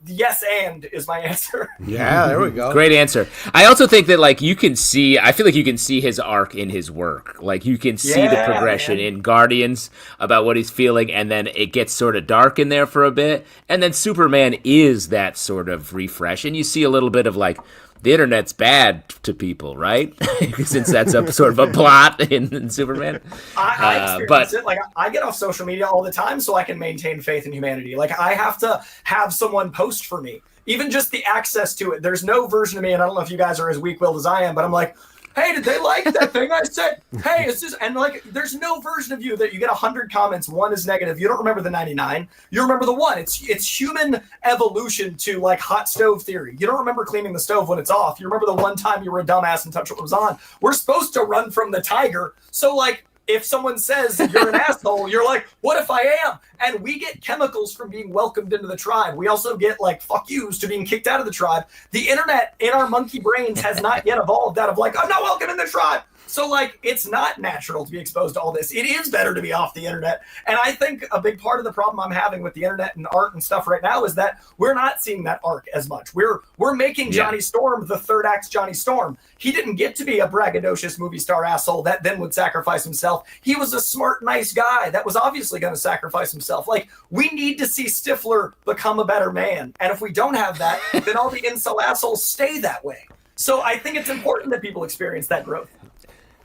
yes, and is my answer. Yeah, there we go. Great answer. I also think that, like, I feel like you can see his arc in his work. Like, you can see the progression in Guardians about what he's feeling, and then it gets sort of dark in there for a bit, and then Superman is that sort of refresh, and you see a little bit of, like, the internet's bad to people, right? Since that's a sort of a plot in Superman. I experience it. Like, I get off social media all the time so I can maintain faith in humanity. Like, I have to have someone post for me. Even just the access to it. There's no version of me, and I don't know if you guys are as weak-willed as I am, but I'm like, hey, did they like that thing I said? Hey, it's just, and like, there's no version of you that you get 100 comments, one is negative. You don't remember the 99. You remember the one. It's human evolution to like hot stove theory. You don't remember cleaning the stove when it's off. You remember the one time you were a dumbass and touched what was on. We're supposed to run from the tiger. So like, if someone says you're an asshole, you're like, what if I am? And we get chemicals from being welcomed into the tribe. We also get like fuck yous to being kicked out of the tribe. The internet in our monkey brains has not yet evolved out of like, I'm not welcome in the tribe. So like, it's not natural to be exposed to all this. It is better to be off the internet. And I think a big part of the problem I'm having with the internet and art and stuff right now is that we're not seeing that arc as much. We're making Johnny Storm the third act Johnny Storm. He didn't get to be a braggadocious movie star asshole that then would sacrifice himself. He was a smart, nice guy that was obviously going to sacrifice himself. Like, we need to see Stifler become a better man. And if we don't have that, then all the incel assholes stay that way. So I think it's important that people experience that growth.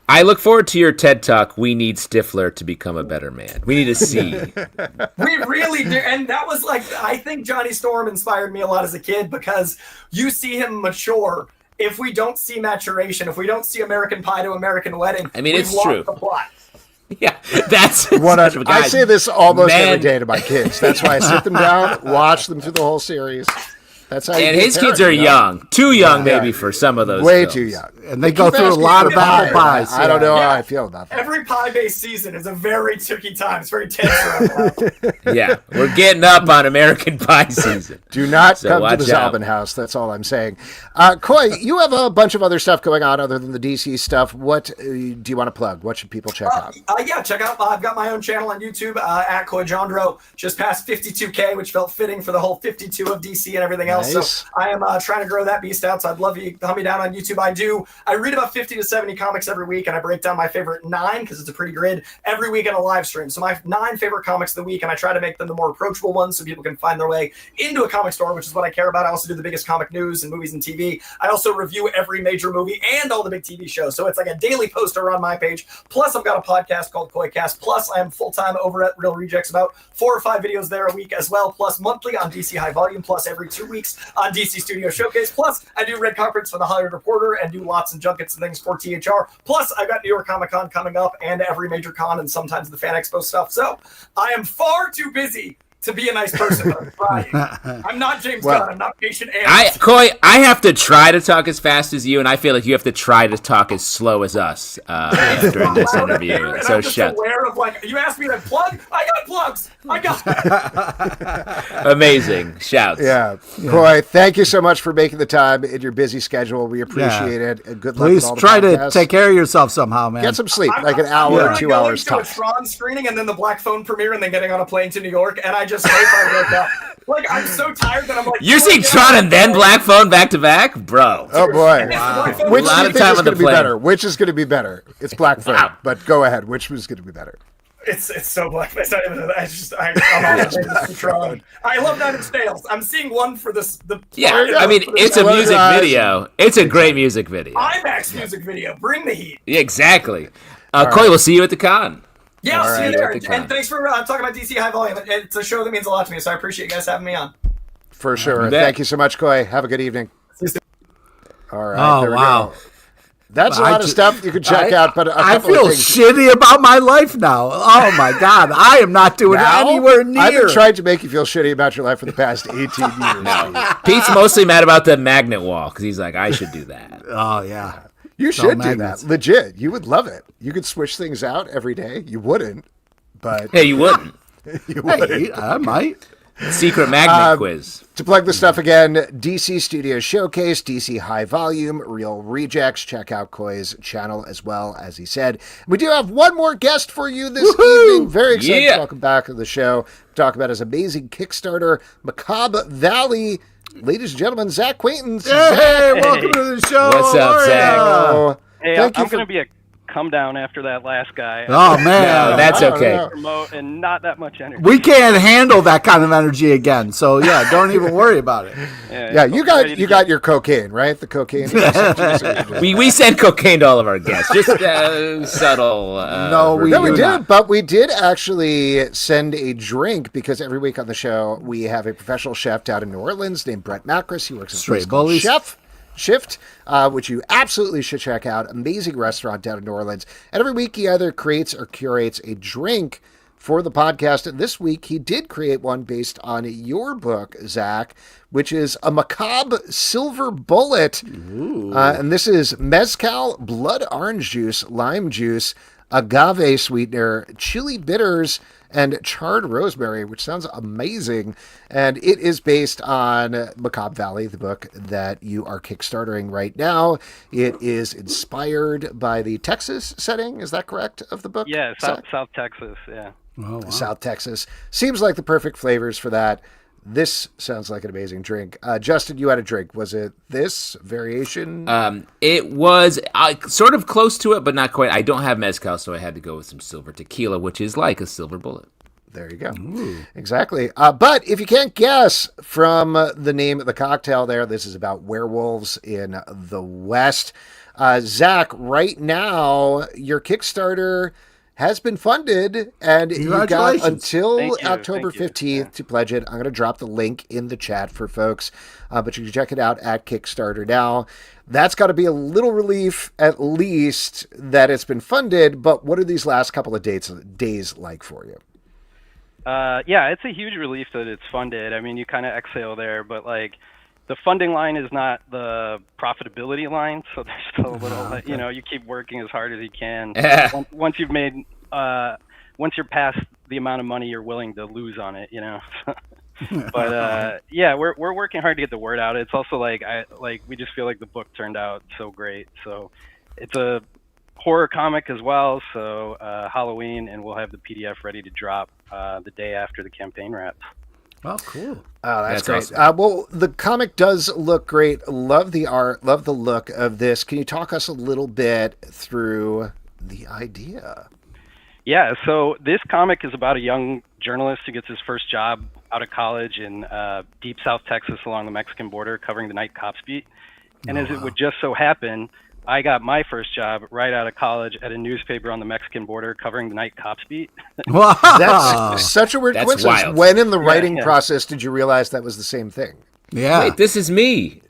I look forward to your TED Talk. We need Stifler to become a better man. We need to see. We really do. And that was like, I think Johnny Storm inspired me a lot as a kid because you see him mature. If we don't see maturation, if we don't see American Pie to American Wedding, I mean, we've it's lost true. the plot. Yeah, that's I say this almost Man. every day to my kids. That's why I sit them down, watch them through the whole series. That's how. And his kids are young, too young maybe for some of those. Way films. too young, and they go through a lot of apple pies. I don't know how I feel about that. Every pie-based season is a very tricky time. It's very tense around. Yeah, we're getting up on American Pie season. Do not So come to watch the out. Zalben house. That's all I'm saying. Coy, you have a bunch of other stuff going on other than the DC stuff. What do you want to plug? What should people check out? Yeah, check out. I've got my own channel on YouTube at Coy Jandreau. Just passed 52K, which felt fitting for the whole 52 of DC and everything else. Nice. So I am trying to grow that beast out. So I'd love you to hunt me down on YouTube. I read about 50 to 70 comics every week, and I break down my favorite 9 because it's a pretty grid every week in a live stream. So my 9 favorite comics of the week, and I try to make them the more approachable ones so people can find their way into a comic store, which is what I care about. I also do the biggest comic news and movies and TV. I also review every major movie and all the big TV shows. So it's like a daily poster on my page. Plus, I've got a podcast called Coycast. Plus, I am full-time over at Real Rejects, about 4 or 5 videos there a week as well. Plus, monthly on DC High Volume. Plus, every 2 weeks on DC Studio Showcase. Plus, I do Red Carpets for the Hollywood Reporter and do lots and junkets and things for THR. Plus, I've got New York Comic Con coming up and every major con and sometimes the Fan Expo stuff. So I am far too busy to be a nice person. But I'm trying. I'm not James Gunn. I'm not patient and Coy, I have to try to talk as fast as you, and I feel like you have to try to talk as slow as us during this interview. And So I'm just shut. aware of, like, you asked me to plug? I got plugs. I got Amazing shouts. Yeah. Coy, thank you so much for making the time in your busy schedule. We appreciate it. And good luck with Please all the try to podcasts. take care of yourself somehow, man. Get some sleep, I'm- like an I'm hour or literally 2 going hours to a tops. Tron screening and then the Black Phone premiere and then getting on a plane to New York, and I just hope I wake up. Like, I'm so tired that I'm like, You're seeing get Tron out. and then Black Phone back to back, bro. Oh boy. Wow. Which A lot do you of think time is on going the to be plane. better? Which is going to be better? It's Black Phone, Wow. but go ahead. Which was going to be better? It's so black. It's not even. I'm all about Tron. I love Nine Inch Nails. I'm seeing one for this. Yeah, yeah. I mean, it's a Close music your eyes. video. It's a great music video. IMAX music video. Bring the heat. Yeah, exactly. Coy, we'll see you at the con. Yeah, I'll All see right. you there. At the con. And thanks for talking about DC High Volume. It's a show that means a lot to me, so I appreciate you guys having me on. For sure. You bet. Thank you so much, Coy. Have a good evening. See you soon. All right. Oh, there we wow. go. That's a I lot of ju- stuff you can check out, but a I couple feel of things. shitty about my life now. Oh my God, I am not doing Now, anywhere near. I've been trying to make you feel shitty about your life for the past 18 years. Pete's mostly mad about the magnet wall because he's like, I should do that. Oh yeah. You all should do magnets. that. Legit. You would love it. You could switch things out every day. You wouldn't, but Hey, you wouldn't. you would. Hey, I might. Secret magnet quiz. To plug the stuff again, DC Studio Showcase, DC High Volume, Real Rejects. Check out Coy's channel as well, as he said. We do have one more guest for you this evening. Very excited Yeah. to welcome back to the show. Talk about his amazing Kickstarter, Macabre Valley. Ladies and gentlemen, Zack Quaintance. Hey, welcome to the show. What's up, How are Zach? ya? Oh, Hey, thank you I'm for- going to be a come down after that last guy. Oh man, No, that's I don't okay. know. Promote and not that much energy. we can't handle that kind of energy again. So yeah, don't even worry about it. Yeah, you got your cocaine, right? The cocaine. We send cocaine to all of our guests. Just subtle. No, we No, we do did, not. but we did actually send a drink because every week on the show we have a professional chef down in New Orleans named Brett Macris. He works at a Straight place called bullies. Shift, which you absolutely should check out. Amazing restaurant down in New Orleans. And every week he either creates or curates a drink for the podcast. And this week he did create one based on your book, Zach, which is a macabre silver bullet. And this is mezcal, blood orange juice, lime juice, agave sweetener, chili bitters, and charred rosemary, which sounds amazing. And it is based on Macabre Valley, the book that you are kickstartering right now. It is inspired by the Texas setting, is that correct, of the book? Yeah, Zach? South Texas. Yeah. Oh, wow. South Texas. Seems like the perfect flavors for that. This sounds like an amazing drink. Justin, you had a drink. Was it this variation? It was sort of close to it, but not quite. I don't have mezcal, so I had to go with some silver tequila, which is like a silver bullet. There you go. Exactly. But if you can't guess from the name of the cocktail there, this is about werewolves in the West. Zach, right now, your Kickstarter has been funded, and you got until October 15th to pledge it. I'm going to drop the link in the chat for folks, but you can check it out at Kickstarter now. That's got to be a little relief, at least, that it's been funded, but what are these last couple of days like for you? Yeah, it's a huge relief that it's funded. I mean, you kind of exhale there, but like the funding line is not the profitability line, so there's still a little, you keep working as hard as you can. Once you've made, once you're past the amount of money you're willing to lose on it, But yeah, we're working hard to get the word out. It's also we just feel like the book turned out so great. So it's a horror comic as well. So Halloween, and we'll have the PDF ready to drop the day after the campaign wraps. Oh, cool. Oh, that's great. Awesome. Well, the comic does look great. Love the art. Love the look of this. Can you talk us a little bit through the idea? Yeah, so this comic is about a young journalist who gets his first job out of college in deep South Texas along the Mexican border, covering the night cops beat. And as it would just so happen, I got my first job right out of college at a newspaper on the Mexican border covering the night cops beat. Wow. That's such a weird coincidence. Wild. When in the writing process did you realize that was the same thing? Yeah. Wait, this is me.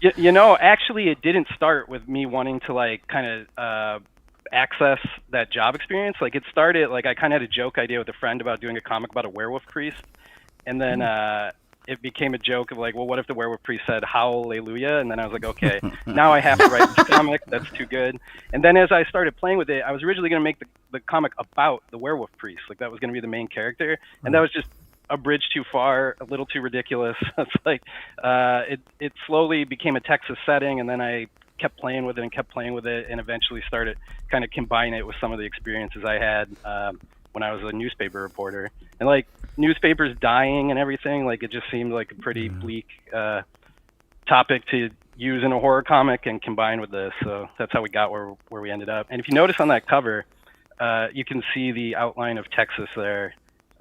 Actually, it didn't start with me wanting to kind of access that job experience. Like it started, I kind of had a joke idea with a friend about doing a comic about a werewolf priest. And then it became a joke of well, what if the werewolf priest said hallelujah? And then I was like, okay, now I have to write this comic. That's too good. And then as I started playing with it, I was originally going to make the comic about the werewolf priest. That was going to be the main character. And that was just a bridge too far, a little too ridiculous. It's it slowly became a Texas setting, and then I kept playing with it and eventually started kind of combining it with some of the experiences I had when I was a newspaper reporter. And newspapers dying and everything, it just seemed like a pretty bleak topic to use in a horror comic and combine with this. So that's how we got where we ended up. And if you notice on that cover, you can see the outline of Texas there.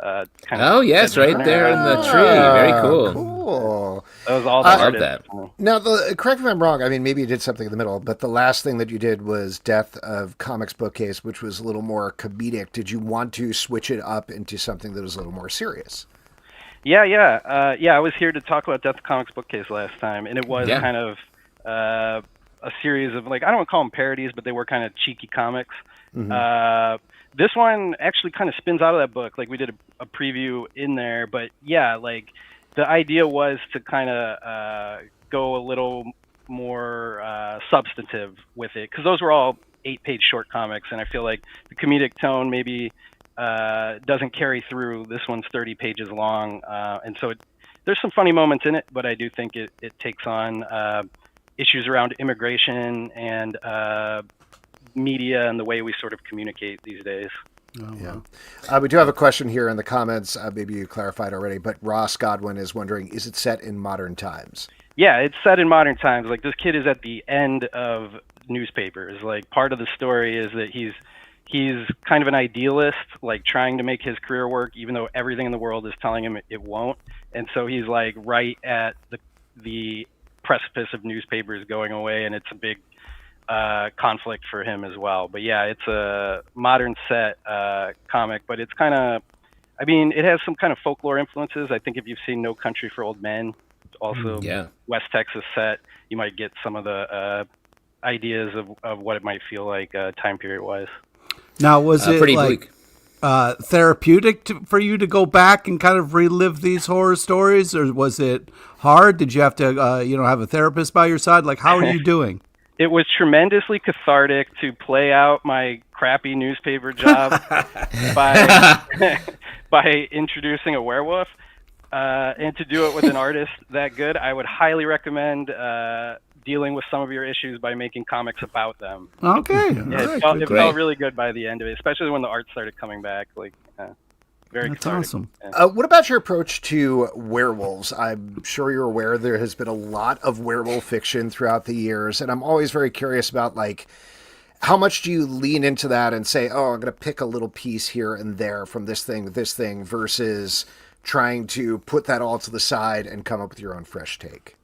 Yes, right there in the tree. Very cool. Cool. That was all I love that. Now, correct me if I'm wrong. I mean, maybe you did something in the middle, but the last thing that you did was Death of Comics Bookcase, which was a little more comedic. Did you want to switch it up into something that was a little more serious? Yeah. I was here to talk about Death of Comics Bookcase last time, and it was kind of a series of I don't want to call them parodies, but they were kind of cheeky comics. Mm-hmm. This one actually kind of spins out of that book. We did a preview in there, but yeah, the idea was to kind of go a little more substantive with it, because those were all 8-page short comics, and I feel like the comedic tone maybe doesn't carry through. This one's 30 pages long, and so there's some funny moments in it, but I do think it takes on issues around immigration and media and the way we sort of communicate these days. Oh, wow. Yeah. We do have a question here in the comments. Maybe you clarified already, but Ross Godwin is wondering, is it set in modern times? Yeah, it's set in modern times. This kid is at the end of newspapers. Part of the story is that he's kind of an idealist, trying to make his career work, even though everything in the world is telling him it won't. And so he's right at the precipice of newspapers going away, and it's a big conflict for him as well. But yeah, it's a modern set comic, but it's kind of, it has some kind of folklore influences. I think if you've seen No Country for Old Men, also West Texas set, you might get some of the ideas of what it might feel like time period wise. Now, was it pretty bleak. Therapeutic for you to go back and kind of relive these horror stories, or was it hard? Did you have to have a therapist by your side? How are you doing? It was tremendously cathartic to play out my crappy newspaper job by introducing a werewolf, and to do it with an artist that good. I would highly recommend dealing with some of your issues by making comics about them. Okay. Yeah, it felt really good by the end of it, especially when the art started coming back. Very That's cathartic. awesome. Yeah. What about your approach to werewolves? I'm sure you're aware there has been a lot of werewolf fiction throughout the years, and I'm always very curious about how much do you lean into that and say, oh, I'm going to pick a little piece here and there from this thing, versus trying to put that all to the side and come up with your own fresh take?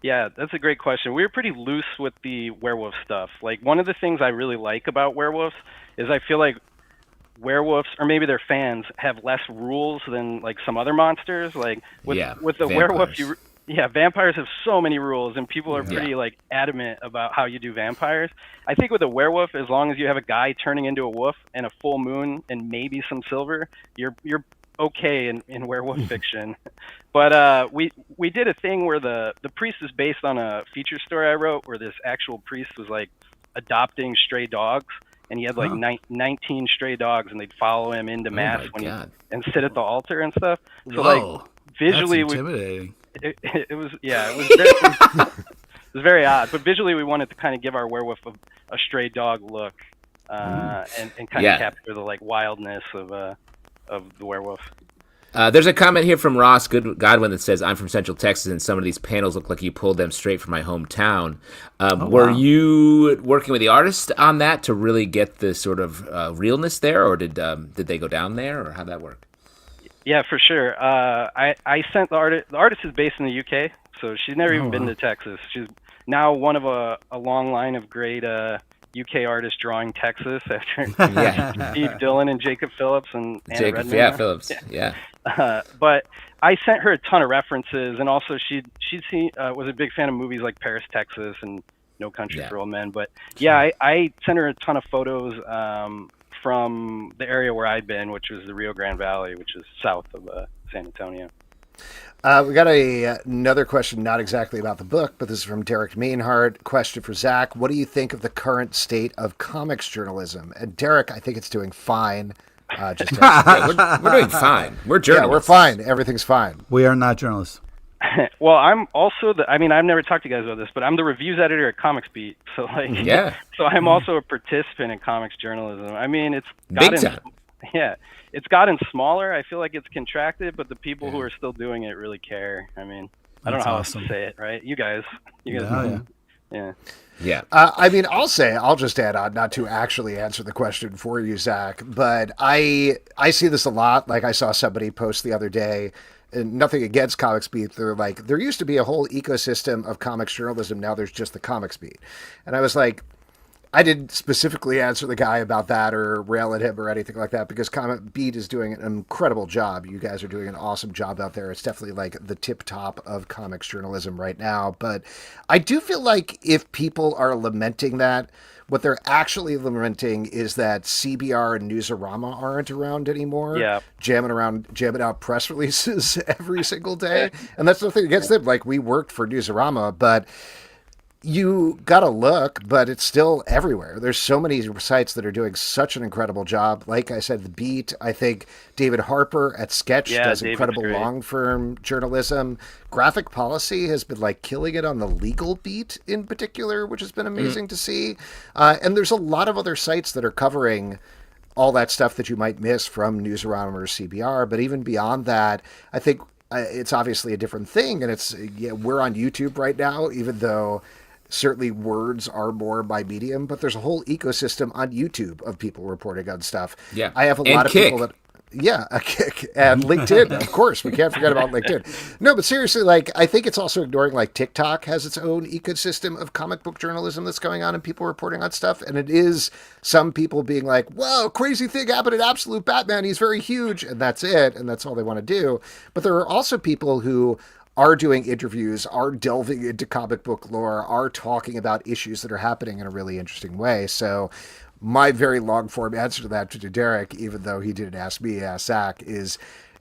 Yeah, that's a great question. We were pretty loose with the werewolf stuff. Like, one of the things I really like about werewolves is I feel like werewolves, or maybe their fans, have less rules than like some other monsters. Like with the werewolf, vampires have so many rules, and people are pretty like adamant about how you do vampires. I think with a werewolf, as long as you have a guy turning into a wolf and a full moon and maybe some silver, you're okay in werewolf fiction. But we did a thing where the priest is based on a feature story I wrote, where this actual priest was like adopting stray dogs, and he had like 19 stray dogs, and they'd follow him into mass and sit at the altar and stuff. So like visually, that's intimidating. It was it was very odd, but visually we wanted to kind of give our werewolf a stray dog look, and kind of capture the like wildness of the werewolf. There's a comment here from Ross Godwin that says, I'm from Central Texas, and some of these panels look like you pulled them straight from my hometown. Were you working with the artist on that to really get the sort of realness there, or did they go down there, or how'd that work? Yeah, for sure. I sent the artist. The artist is based in the UK, so she's never even been to Texas. She's now one of a long line of great UK artists drawing Texas after Steve Dillon and Jacob Phillips and Anna Redmond. Yeah, Phillips. Yeah. But I sent her a ton of references, and also she'd seen was a big fan of movies like Paris, Texas, and No Country for Old Men. But I sent her a ton of photos from the area where I'd been, which was the Rio Grande Valley, which is south of San Antonio. We got another question, not exactly about the book, but this is from Derek Mainhardt. Question for Zack. What do you think of the current state of comics journalism? And Derek, I think it's doing fine. We're doing fine. We're journalists. Yeah, we're fine. Everything's fine. We are not journalists. Well, I'm also I've never talked to you guys about this, but I'm the reviews editor at Comics Beat. So so I'm also a participant in comics journalism. I mean, it's gotten smaller. I feel like it's contracted, but the people who are still doing it really care. I mean, I don't know how else to say it, right? You guys know. Yeah. I mean, I'll just add on, not to actually answer the question for you, Zack, but I see this a lot. Like, I saw somebody post the other day, and nothing against Comics Beat. They're like, there used to be a whole ecosystem of comics journalism. Now there's just the Comics Beat. And I was like, I didn't specifically answer the guy about that or rail at him or anything like that, because Comic Beat is doing an incredible job. You guys are doing an awesome job out there. It's definitely like the tip top of comics journalism right now. But I do feel like if people are lamenting that, what they're actually lamenting is that CBR and Newsarama aren't around anymore. Yeah. Jamming out press releases every single day. And that's nothing against them. Like, we worked for Newsarama, but you gotta look, but it's still everywhere. There's so many sites that are doing such an incredible job. Like I said, The Beat, I think David Harper at Sketch does incredible long-form journalism. Graphic Policy has been like killing it on the legal beat in particular, which has been amazing to see. And there's a lot of other sites that are covering all that stuff that you might miss from Newsarama or CBR. But even beyond that, I think it's obviously a different thing. And we're on YouTube right now, even though certainly words are more my medium, but there's a whole ecosystem on YouTube of people reporting on stuff. Yeah. I have a lot of people that, a Kick, and LinkedIn, of course, we can't forget about LinkedIn. No, but seriously, like, I think it's also ignoring, like, TikTok has its own ecosystem of comic book journalism that's going on and people reporting on stuff. And it is some people being like, whoa, crazy thing happened in Absolute Batman. He's very huge. And that's it. And that's all they want to do. But there are also people who are doing interviews, are delving into comic book lore, are talking about issues that are happening in a really interesting way. So my very long form answer to that, to Derek, even though he didn't ask me, ask Zack, is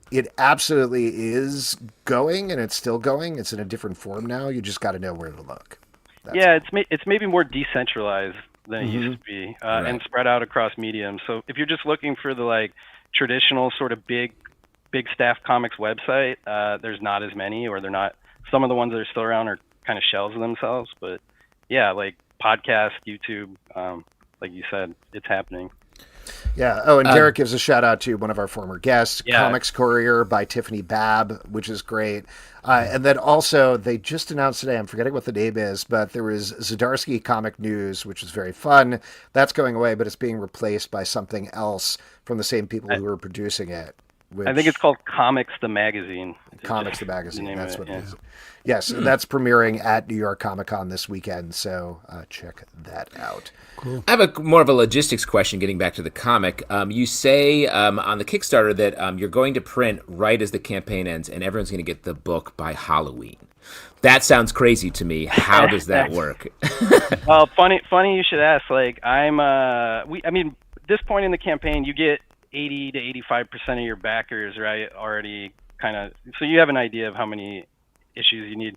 it absolutely is going, and it's still going. It's in a different form now. You just got to know where to look. It's maybe more decentralized than it used to be, and spread out across mediums. So if you're just looking for the like traditional sort of big staff comics website, there's not as many, or they're not. Some of the ones that are still around are kind of shells of themselves. But yeah, like podcast, YouTube, like you said, it's happening. Yeah. Oh, and Derek gives a shout out to one of our former guests, Yeah. Comics Courier by Tiffany Babb, which is great. And then also, they just announced today, I'm forgetting what the name is, but there was Zdarsky Comic News, which is very fun. That's going away, but it's being replaced by something else from the same people who were producing it. I think it's called Comics the Magazine. Comics the Magazine. name That's of what it, it is. Yes, that's premiering at New York Comic Con this weekend, so check that out. I have more of a logistics question getting back to the comic. You say on the Kickstarter that you're going to print right as the campaign ends and everyone's going to get the book by Halloween. That sounds crazy to me. How does that work? Well, funny you should ask. Like this point in the campaign, you get 80 to 85% of your backers, right? Already kind of, so you have an idea of how many issues you need.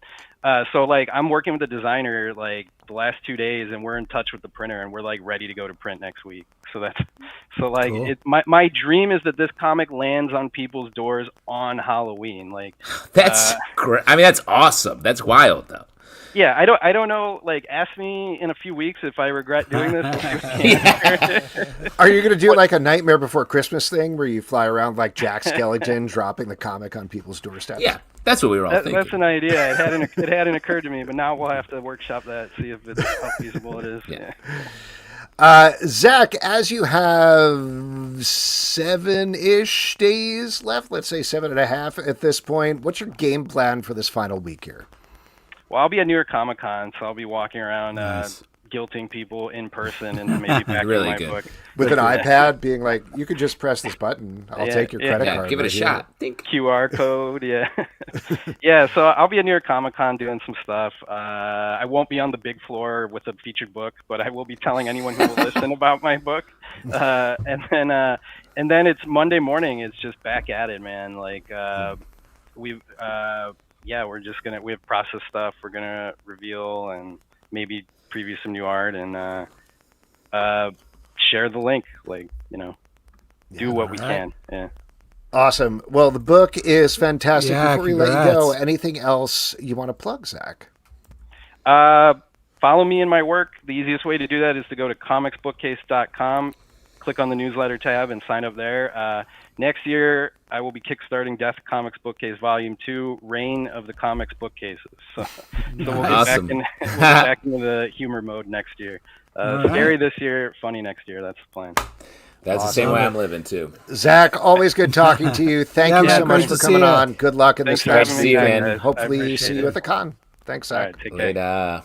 So like I'm working with the designer like the last 2 days, and we're in touch with the printer, and we're like ready to go to print next week. So cool. My dream is that this comic lands on people's doors on Halloween. Like that's great. I mean, that's awesome. That's wild though. Yeah, I don't know. Like, ask me in a few weeks if I regret doing this. Are you going to do like a Nightmare Before Christmas thing where you fly around like Jack Skellington dropping the comic on people's doorsteps? Yeah, that's what we were all thinking. That's an idea. It hadn't occurred to me, but now we'll have to workshop that, see if it's how feasible it is. Yeah. Zach, as you have 7-ish days left, let's say 7.5 at this point, what's your game plan for this final week here? Well, I'll be at New York Comic Con, so I'll be walking around guilting people in person and maybe back really my good. book. With an iPad being like, you could just press this button. I'll take your credit card. Give it a shot. Think. QR code, yeah. Yeah, so I'll be at New York Comic Con doing some stuff. I won't be on the big floor with a featured book, but I will be telling anyone who will listen about my book. And then it's Monday morning. It's just back at it, man. Like we have process stuff we're gonna reveal and maybe preview some new art and share the link, do what we can. Yeah. Awesome. Well, the book is fantastic. Yeah, Before we let you go, anything else you want to plug, Zach? Follow me in my work. The easiest way to do that is to go to comicsbookcase.com, click on the newsletter tab, and sign up there. Next year, I will be kickstarting Death Comics Bookcase Volume 2, Reign of the Comics Bookcases. So we'll get Awesome. back into the humor mode next year. Scary this year, funny next year. That's the plan. That's the same way I'm living, too. Zach, always good talking to you. Thank you so much great for to see coming you. on. Good luck in Thanks this for next having me, season. guys. Hopefully I appreciate see you it. at the con. Thanks, All Zach. right, take care. Later.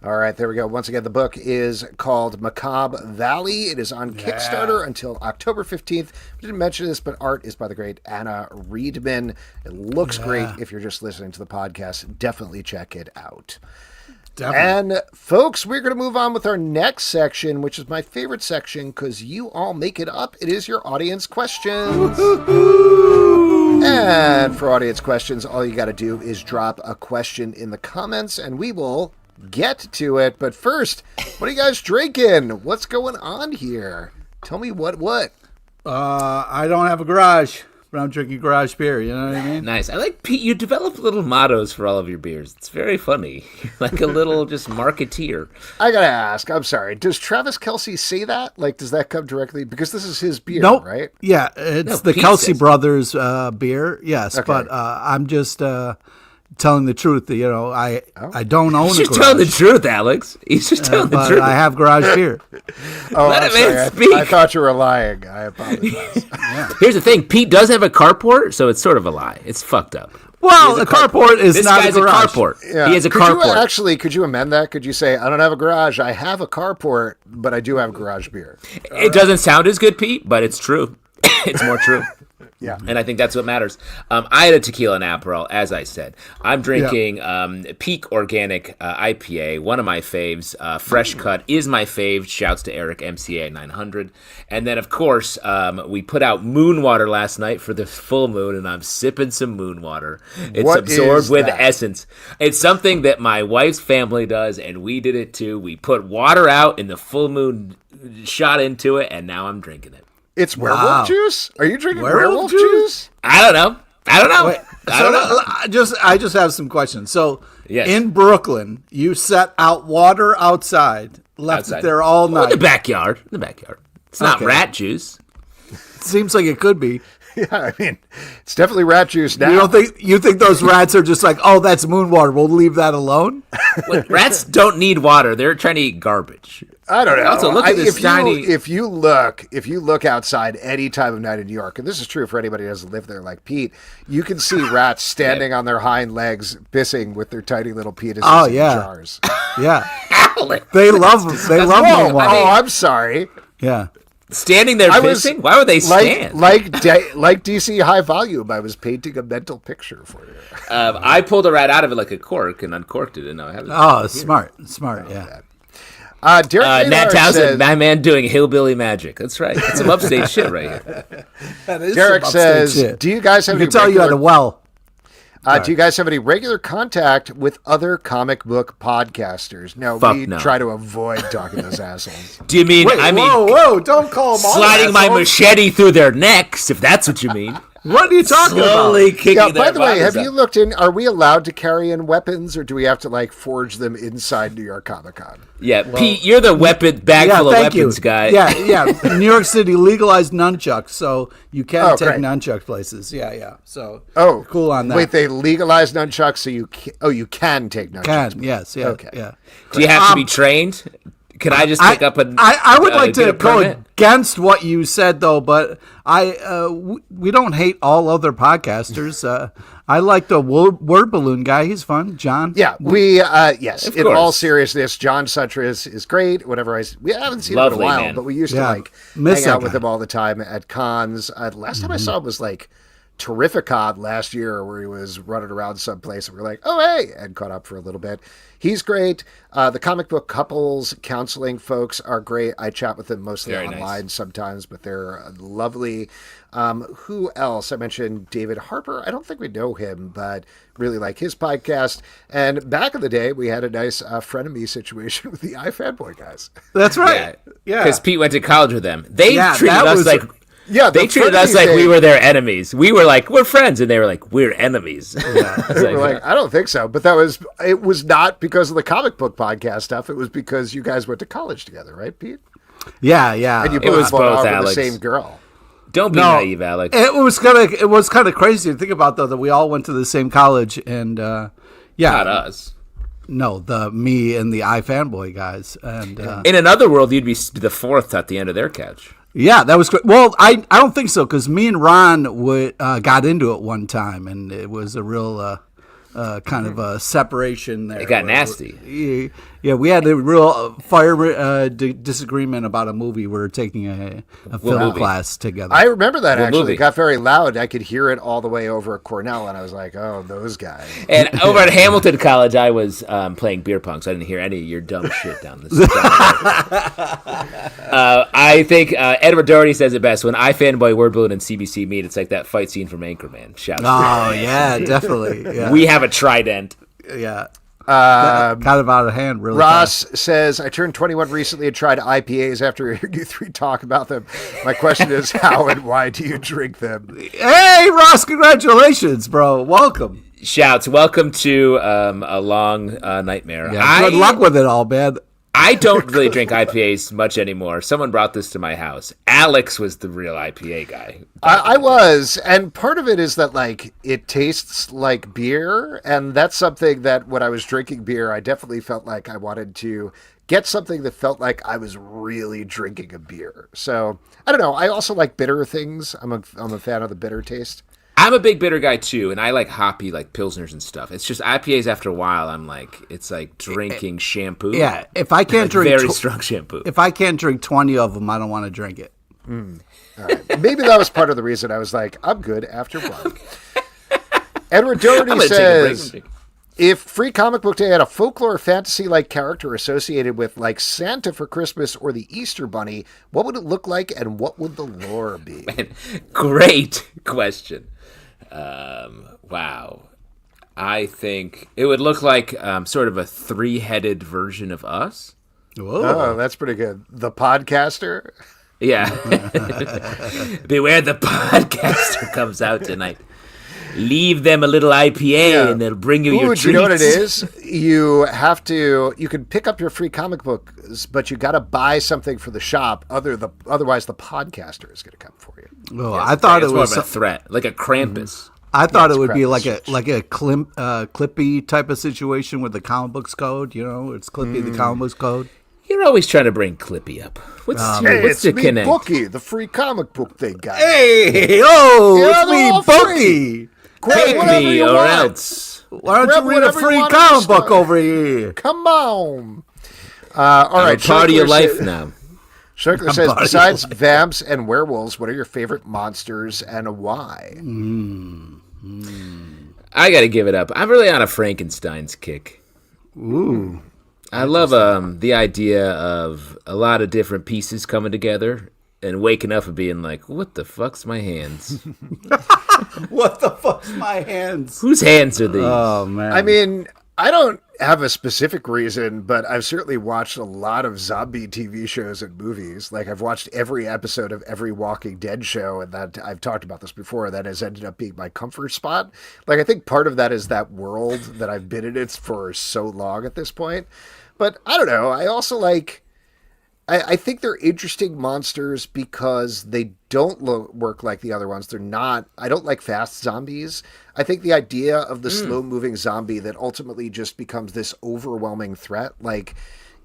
All right, there we go. Once again, the book is called Macabre Valley. It is on Kickstarter until October 15th. We didn't mention this, but art is by the great Anna Reedman. It looks great if you're just listening to the podcast. Definitely check it out. Definitely. And folks, we're going to move on with our next section, which is my favorite section because you all make it up. It is your audience questions. And for audience questions, all you got to do is drop a question in the comments and we will get to it. But first, what are you guys drinking? What's going on here? Tell me what? I don't have a garage, but I'm drinking garage beer. You know what I mean? Nice. I like, Pete, you develop little mottos for all of your beers. It's very funny. You're like a little just marketeer. I got to ask, I'm sorry, does Travis Kelce say that? Like, does that come directly? Because this is his beer, Nope. right? Yeah, it's the Pete Kelsey says- Brothers beer. Yes, Okay. but I'm just telling the truth. You know, I don't own He's a just garage. telling the truth, Alex. He's just telling the but truth. I have garage beer. Oh, Let I'm him in, sorry. speak. I thought you were lying. I apologize. Here's the thing. Pete does have a carport, so it's sort of a lie. It's fucked up. Well, a carport is This not guy's a garage. carport. Yeah. He has a carport. Could you amend that? Could you say, I don't have a garage, I have a carport, but I do have garage beer? It doesn't sound as good, Pete, but it's true. It's more true. Yeah. And I think that's what matters. I had a tequila and Aperol, as I said. I'm drinking Peak Organic IPA, one of my faves. Fresh Cut is my fave. Shouts to Eric, MCA 900. And then, of course, we put out Moon Water last night for the full moon, and I'm sipping some Moon Water. It's What absorbed is with that? essence. It's something that my wife's family does, and we did it too. We put water out, and the full moon shot into it, and now I'm drinking it. It's werewolf Wow. juice? Are you drinking Werewolf werewolf juice? juice? I don't know. I don't know. Wait, I don't know. I just have some questions. So, Yes. in Brooklyn, you set out water outside, left Outside. it there all In night. the backyard. It's not Okay. rat juice. Seems like it could be. Yeah, I mean, it's definitely rat juice now. You think those rats are just like, oh, that's moon water. We'll leave that alone. Look, rats don't need water. They're trying to eat garbage. I don't know. Also, look at this tiny. If you look outside any time of night in New York, and this is true for anybody who doesn't live there like Pete, you can see rats standing on their hind legs, pissing with their tiny little penises in jars. Yeah. They love moon water. Oh, I'm sorry. Yeah. Standing there pissing? Why would they stand? Like DC High Volume, I was painting a mental picture for you. I pulled a rat out of it like a cork and uncorked it, and now I have it. Oh, smart, yeah. Derek Nat Maynard Townsend, says, my man doing hillbilly magic. That's right. It's some upstate shit right here. Derek says, do you guys have I any can tell you at a well. Do you guys have any regular contact with other comic book podcasters? No, we try to avoid talking to those assholes. Do you mean, whoa, don't call them all sliding my assholes. machete through their necks, if that's what you mean. What are you talking Slowly about? kicking Yeah, their by the way, bodies have up. you looked in, are we allowed to carry in weapons, or do we have to, like, forge them inside New York Comic Con? Yeah, Pete, you're the bag full of weapons guy. Yeah. New York City legalized nunchucks, so you can take great. nunchuck places. Yeah. So cool on that. Wait, they legalized nunchucks, so you can take nunchucks. Yes, yeah. Okay. Yeah. Do you have to be trained? Can I just pick up a? I would like get to a go permit? against what you said, though. But we don't hate all other podcasters. I like the word balloon guy. He's fun, John. Yeah, yes. Of In course. all seriousness, John Sutter is great. Whenever we haven't seen him in Lovely a while, man. but we used to Miss hang out that with guy. him all the time at cons. Last time I saw him was like Terrificon last year, where he was running around someplace, and we were like, "Oh hey!" and caught up for a little bit. He's great. The comic book couples counseling folks are great. I chat with them mostly Very online nice. sometimes, but they're lovely. Who else? I mentioned David Harper. I don't think we know him, but really like his podcast. And back in the day, we had a nice frenemy situation with the iFanboy guys. That's right. Yeah. Because Pete went to college with them. They treated that us was- like. Yeah, They treated us like we were their enemies. We were like, we're friends, and they were like, we're enemies. We're like, I don't think so. But it was not because of the comic book podcast stuff. It was because you guys went to college together, right, Pete? Yeah. And you It was both both, over Alex. the same girl. Don't be naive, Alex. It was kind of crazy to think about, though, that we all went to the same college, and Not us. No, me and the iFanboy guys, and In another world, you'd be the fourth at the end of their catch. yeah, that was great. Well, I don't think so, because me and Ron got into it one time, and it was a real kind of a separation there. It got nasty. Yeah, we had a real fire disagreement about a movie. We were taking a film movie? class together. I remember that, actually. movie? It got very loud. I could hear it all the way over at Cornell, and I was like, oh, those guys. And over at Hamilton College, I was playing beer pong, so I didn't hear any of your dumb shit down this. I think Edward Doherty says it best. When iFanboy, Word Balloon, and CBC meet, it's like that fight scene from Anchorman. Shout out. Oh yeah, definitely. Yeah, We have a trident. yeah. Kind of out of hand, really. Ross fast. says, I turned 21 recently and tried IPAs after hearing you three talk about them. My question is, how and why do you drink them? Hey, Ross! Congratulations, bro. Welcome. Shouts. Welcome to a long nightmare. Yeah, good luck with it all, man. I don't really drink IPAs much anymore. Someone brought this to my house. Alex was the real IPA guy. I was, and part of it is that, like, it tastes like beer, and that's something that when I was drinking beer, I definitely felt like I wanted to get something that felt like I was really drinking a beer. So, I don't know. I also like bitter things. I'm a fan of the bitter taste. I'm a big bitter guy too, and I like hoppy, like pilsners and stuff. It's just IPAs. After a while, I'm like, it's like drinking shampoo. Yeah, if I can't Like drink very strong shampoo. if I can't drink 20 of them, I don't want to drink it. All right. Maybe that was part of the reason I was like, I'm good after one. Edward Doherty I'm gonna take a break. says, if Free Comic Book Day had a folklore fantasy-like character associated with, like, Santa for Christmas or the Easter Bunny, what would it look like and what would the lore be? Great question. Wow. I think it would look like sort of a three-headed version of us. Oh, that's pretty good. The podcaster? Yeah. Beware the podcaster comes out tonight. Leave them a little IPA and they'll bring you your treats. Do you know what it is? You can pick up your free comic books, but you got to buy something for the shop. Otherwise, the podcaster is going to come for you. Oh, I thought it was more of a threat, like a Krampus. I thought it would be like a Clippy type of situation with the comic books code. You know, it's Clippy the comic books code. You're always trying to bring Clippy up. What's it's the me, connect? Bookie, the free comic book thing guy. Hey, Yeah, it's me, Bookie. Take me or else. Why don't Grab you read a whatever you free want in comic the book store. over here? Come on. All right, Part of your Sharkler life sa- now. Sharkler says, besides vamps and werewolves, what are your favorite monsters and why? I got to give it up. I'm really on a Frankenstein's kick. Ooh. I love the idea of a lot of different pieces coming together and waking up and being like, what the fuck's my hands? What the fuck's my hands? Whose hands are these? Oh, man. I mean, I don't have a specific reason, but I've certainly watched a lot of zombie TV shows and movies. Like, I've watched every episode of every Walking Dead show, and that I've talked about this before. That has ended up being my comfort spot. Like, I think part of that is that world that I've been in it for so long at this point. But I don't know. I also like... I think they're interesting monsters because they don't work like the other ones. They're not... I don't like fast zombies. I think the idea of the slow-moving zombie that ultimately just becomes this overwhelming threat, like,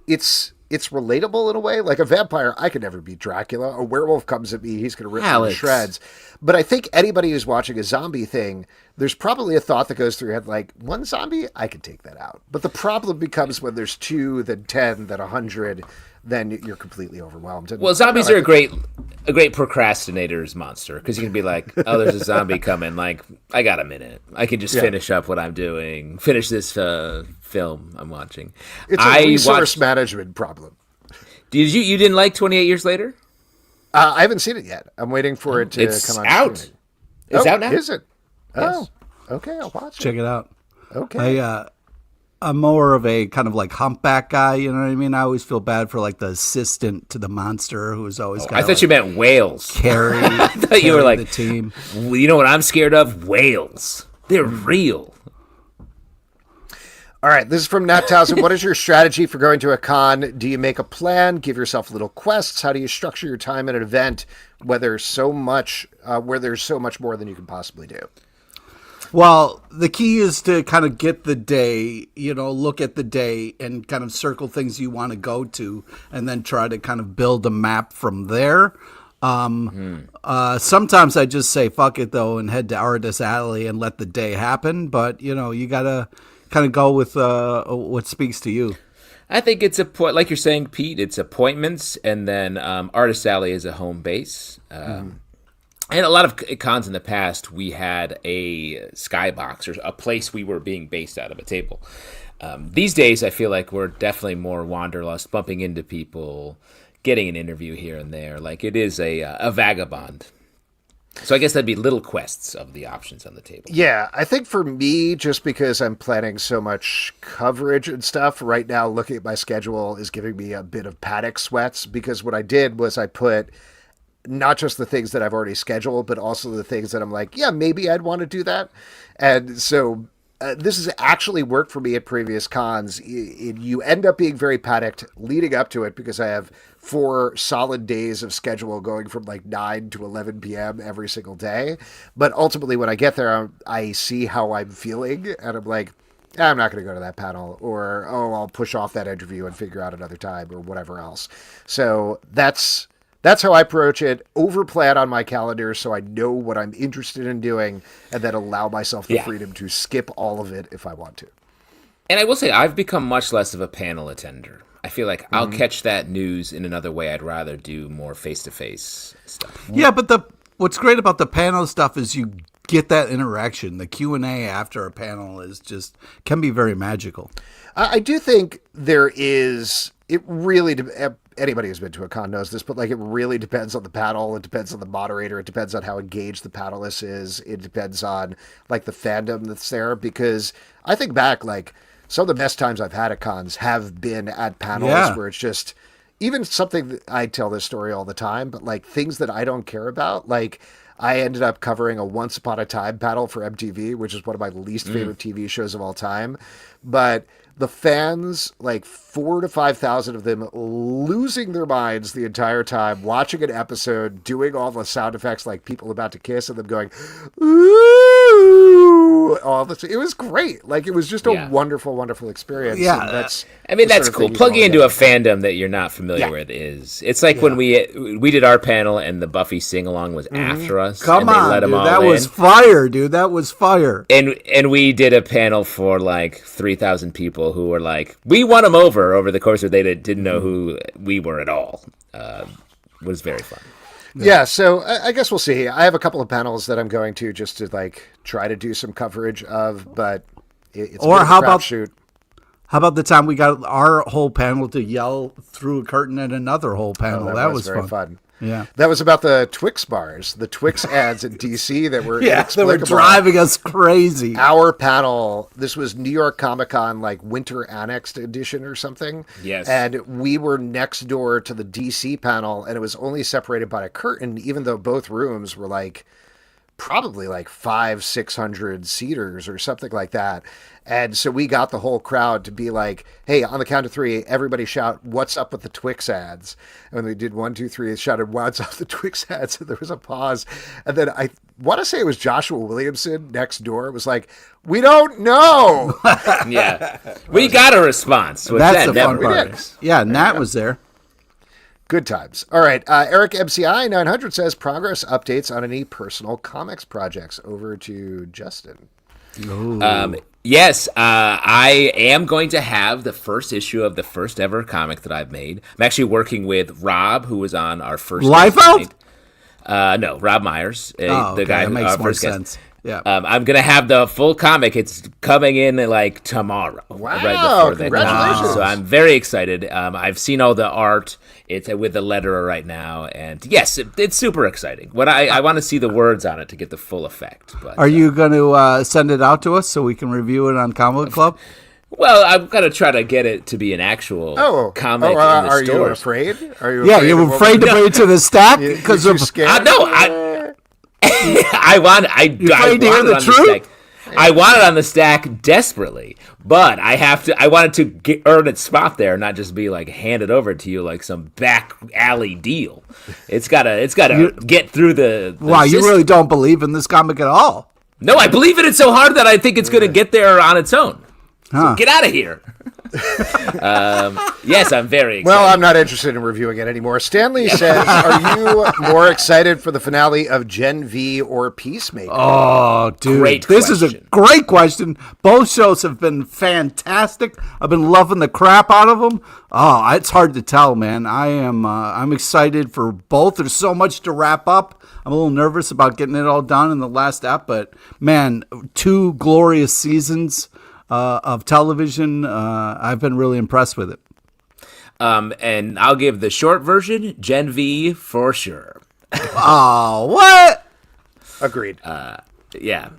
it's relatable in a way. Like a vampire, I could never beat Dracula. A werewolf comes at me, he's going to rip me to shreds. But I think anybody who's watching a zombie thing, there's probably a thought that goes through your head like, one zombie, I could take that out. But the problem becomes when there's 2, then 10, then 100, then you're completely overwhelmed. And, well, zombies are a great procrastinator's monster because you can be like, oh, there's a zombie coming. Like, I got a minute. I can just finish up what I'm doing. Finish this film I'm watching. It's a resource management problem. You didn't like 28 Years Later? I haven't seen it yet. I'm waiting for it to come on. Out. Streaming. It's out now? Is it? Yes. Oh, okay. I'll watch it. Check it out. Okay. I'm more of a kind of like humpback guy, you know what I mean? I always feel bad for like the assistant to the monster who's always got I thought you meant whales. Carry. I thought you were like the team. Well, you know what I'm scared of? Whales. They're real. All right, this is from Nat Townsend. What is your strategy for going to a con? Do you make a plan, give yourself little quests? How do you structure your time at an event where there's so much more than you can possibly do? Well, the key is to kind of get the day, look at the day and kind of circle things you want to go to and then try to kind of build a map from there. Sometimes I just say, fuck it, though, and head to Artis Alley and let the day happen. But, you got to kind of go with what speaks to you. I think it's like you're saying, Pete, it's appointments, and then Artist Alley is a home base. And a lot of cons in the past, we had a skybox or a place we were being based out of, a table. These days, I feel like we're definitely more wanderlust, bumping into people, getting an interview here and there. Like, it is a vagabond. So I guess that'd be little quests of the options on the table. Yeah, I think for me, just because I'm planning so much coverage and stuff, right now looking at my schedule is giving me a bit of panic sweats, because what I did was I put not just the things that I've already scheduled, but also the things that I'm like, yeah, maybe I'd want to do that. And so this has actually worked for me at previous cons. You end up being very panicked leading up to it because I have 4 solid days of schedule going from like 9 to 11 p.m. every single day. But ultimately, when I get there, I see how I'm feeling, and I'm like, I'm not going to go to that panel, or, I'll push off that interview and figure out another time, or whatever else. So that's how I approach it. Overplan on my calendar so I know what I'm interested in doing, and then allow myself the freedom to skip all of it if I want to. And I will say, I've become much less of a panel attender. I feel like I'll catch that news in another way. I'd rather do more face-to-face stuff. Yeah, but what's great about the panel stuff is you get that interaction. The Q&A after a panel can be very magical. I do think there is... It really, anybody who's been to a con knows this, but like, it really depends on the panel. It depends on the moderator. It depends on how engaged the panelist is. It depends on like the fandom that's there, because I think back, like, some of the best times I've had at cons have been at panels where it's just, even something that I tell this story all the time, but like things that I don't care about, like, I ended up covering a Once Upon a Time panel for MTV, which is one of my least favorite TV shows of all time. But the fans, like 4,000 to 5,000 of them, losing their minds the entire time, watching an episode, doing all the sound effects like people about to kiss, and them going, ooh, all this. It was great. Like, it was just a wonderful, wonderful experience. Yeah. And that's cool. Plugging into a fandom that you're not familiar with it's like when we did our panel and the Buffy sing-along was after us. Come and they on, let them dude. all That in. was fire, dude. That was fire. And we did a panel for like 3,000 people who were like, we won them over the course of they didn't know who we were at all. It was very fun. Yeah, so I guess we'll see. I have a couple of panels that I'm going to just to like try to do some coverage of, but it's Or a how about shoot. How about the time we got our whole panel to yell through a curtain at another whole panel? That was very fun. Yeah. That was about the Twix bars, the Twix ads in DC that were They were inexplicable. driving us crazy. Our panel, this was New York Comic Con, like Winter Annexed Edition or something. Yes. And we were next door to the DC panel, and it was only separated by a curtain, even though both rooms were like probably like 500-600 seaters or something like that. And so we got the whole crowd to be like, hey, on the count of three, everybody shout, what's up with the Twix ads? And when they did 1, 2, 3, they shouted, what's up with the Twix ads? And there was a pause. And then I want to say it was Joshua Williamson next door. It was like, we don't know. Yeah. We got a response. Which That's that the fun never part. works. Yeah, Nat was there. Good times. All right. Eric MCI 900 says progress updates on any personal comics projects. Over to Justin. Yes, I am going to have the first issue of the first ever comic that I've made. I'm actually working with Rob, who was on our first Liefeld? No, Rob Myers, Okay. the guy that who makes more first guest. sense. Yeah. I'm gonna have the full comic. It's coming in like tomorrow. Wow, before the congratulations. con. So I'm very excited. I've seen all the art. It's with the letterer right now, and yes, it's super exciting. What I want to see the words on it to get the full effect. But, Are you going to send it out to us so we can review it on Comic Book Club? Well, I'm gonna try to get it to be an actual comic in the are you stores. afraid? Are you? Yeah, you're afraid to bring it to the stack Because because you're of scared. I want it on the stack. I want it on the stack desperately, but I wanted to earn its spot there, not just be like handed over to you like some back alley deal. It's gotta get through the Wow, you system. really don't believe in this comic at all. No, I believe in it so hard that I think it's gonna get there on its own. Huh. So get out of here. Yes, I'm very excited. Well, I'm not interested in reviewing it anymore. Stanley says, are you more excited for the finale of Gen V or Peacemaker? Oh, dude. Great This is a question. great question. Both shows have been fantastic. I've been loving the crap out of them. Oh, it's hard to tell, man. I'm excited for both. There's so much to wrap up. I'm a little nervous about getting it all done in the last ep, but man, 2 glorious seasons of television. I've been really impressed with it. And I'll give the short version, Gen V for sure. Oh, what? Agreed. Yeah.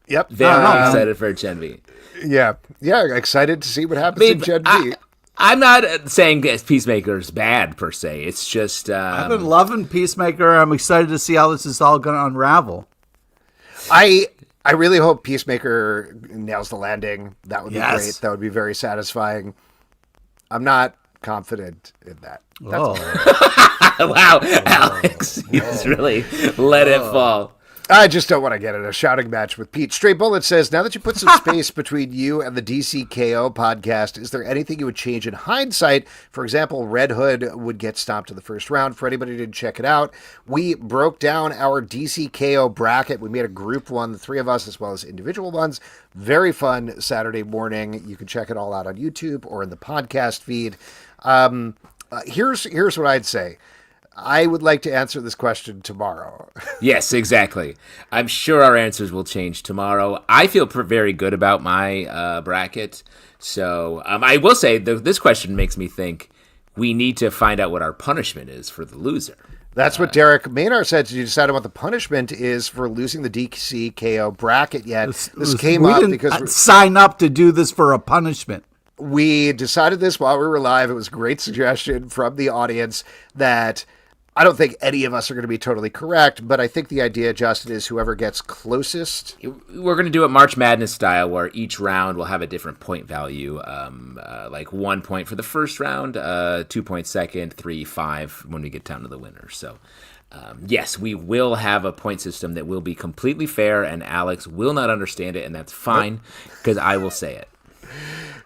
Yep. Very excited for Gen V. Yeah. Excited to see what happens in Gen V. I'm not saying that Peacemaker is bad per se. It's just I've been loving Peacemaker. I'm excited to see how this is all going to unravel. I really hope Peacemaker nails the landing. That would be Yes. great. That would be very satisfying. I'm not confident in that. That's Oh. wow, Alex, you just really let it fall. I just don't want to get in a shouting match with Pete. Straight Bullet says, now that you put some space between you and the DCKO podcast, is there anything you would change in hindsight? For example, Red Hood would get stomped in the first round. For anybody who didn't check it out, we broke down our DCKO bracket. We made a group one, the 3 of us, as well as individual ones. Very fun Saturday morning. You can check it all out on YouTube or in the podcast feed. Here's what I'd say. I would like to answer this question tomorrow. Yes, exactly. I'm sure our answers will change tomorrow. I feel very good about my bracket. So I will say this question makes me think we need to find out what our punishment is for the loser. That's what Derek Maynard said. Did you decide on what the punishment is for losing the DCKO bracket yet? This came we up didn't because sign up to do this for a punishment. we decided this while we were live. It was a great suggestion from the audience that I don't think any of us are going to be totally correct, but I think the idea, Justin, is whoever gets closest. We're going to do it March Madness style, where each round will have a different point value, like 1 point for the first round, 2 points second, 3, 5 when we get down to the winner. So, yes, we will have a point system that will be completely fair, and Alex will not understand it, and that's fine, because I will say it.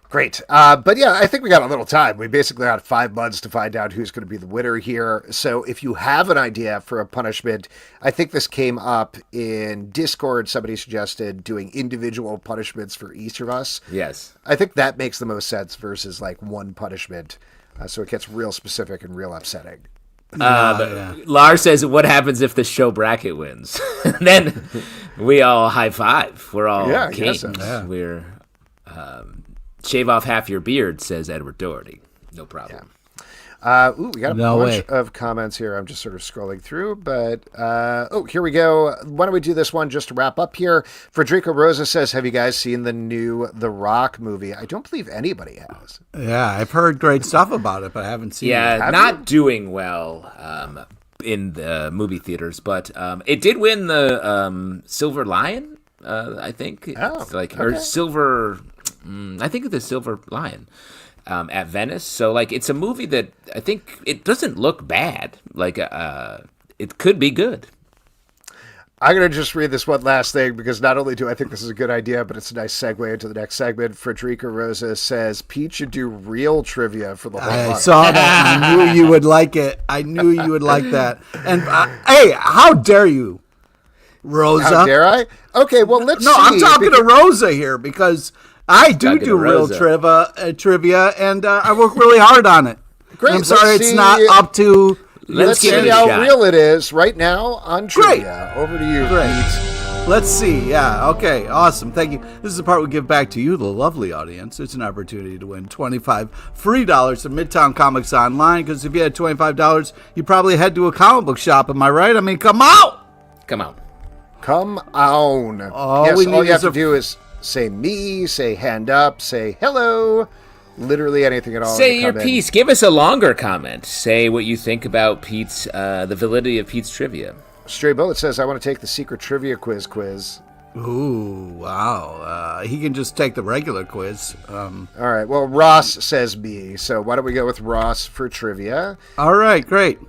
Great. But yeah, I think we got a little time. We basically got 5 months to find out who's going to be the winner here. So if you have an idea for a punishment, I think this came up in Discord. Somebody suggested doing individual punishments for each of us. Yes. I think that makes the most sense versus like one punishment. So it gets real specific and real upsetting. Lars says, what happens if the show bracket wins? Then we all high five. We're all kings. We're... shave off half your beard, says Edward Doherty. No problem. We got a bunch of comments here. I'm just sort of scrolling through, but here we go. Why don't we do this one just to wrap up here? Frederico Rosa says, have you guys seen the new The Rock movie? I don't believe anybody has. Yeah, I've heard great stuff about it, but I haven't seen it. Yeah, not doing well in the movie theaters, but it did win the Silver Lion, I think. Or Silver... I think it's the Silver Lion at Venice. So, like, it's a movie that I think it doesn't look bad. Like, it could be good. I'm going to just read this one last thing because not only do I think this is a good idea, but it's a nice segue into the next segment. Frederica Rosa says, Pete should do real trivia for the whole month. I saw that. I knew you would like it. I knew you would like that. And, hey, how dare you, Rosa? How dare I? Okay, well, let's see. No, I'm talking to Rosa here because... I do real trivia, and I work really hard on it. Great. I'm sorry it's not up to... Let's see how real it is right now on trivia. Over to you, Pete. Let's see. Yeah, okay, awesome. Thank you. This is the part we give back to you, the lovely audience. It's an opportunity to win $25 free dollars from Midtown Comics Online, because if you had $25, you probably head to a comic book shop. Am I right? I mean, come on! Come on. Come on. All you have to do is... say me, say hand up, say hello, literally anything at all. Say your piece. Give us a longer comment. Say what you think about Pete's, the validity of Pete's trivia. Stray Bullet says, I want to take the secret trivia quiz. Ooh, wow. He can just take the regular quiz. All right. Well, Ross says me. So why don't we go with Ross for trivia? All right, great.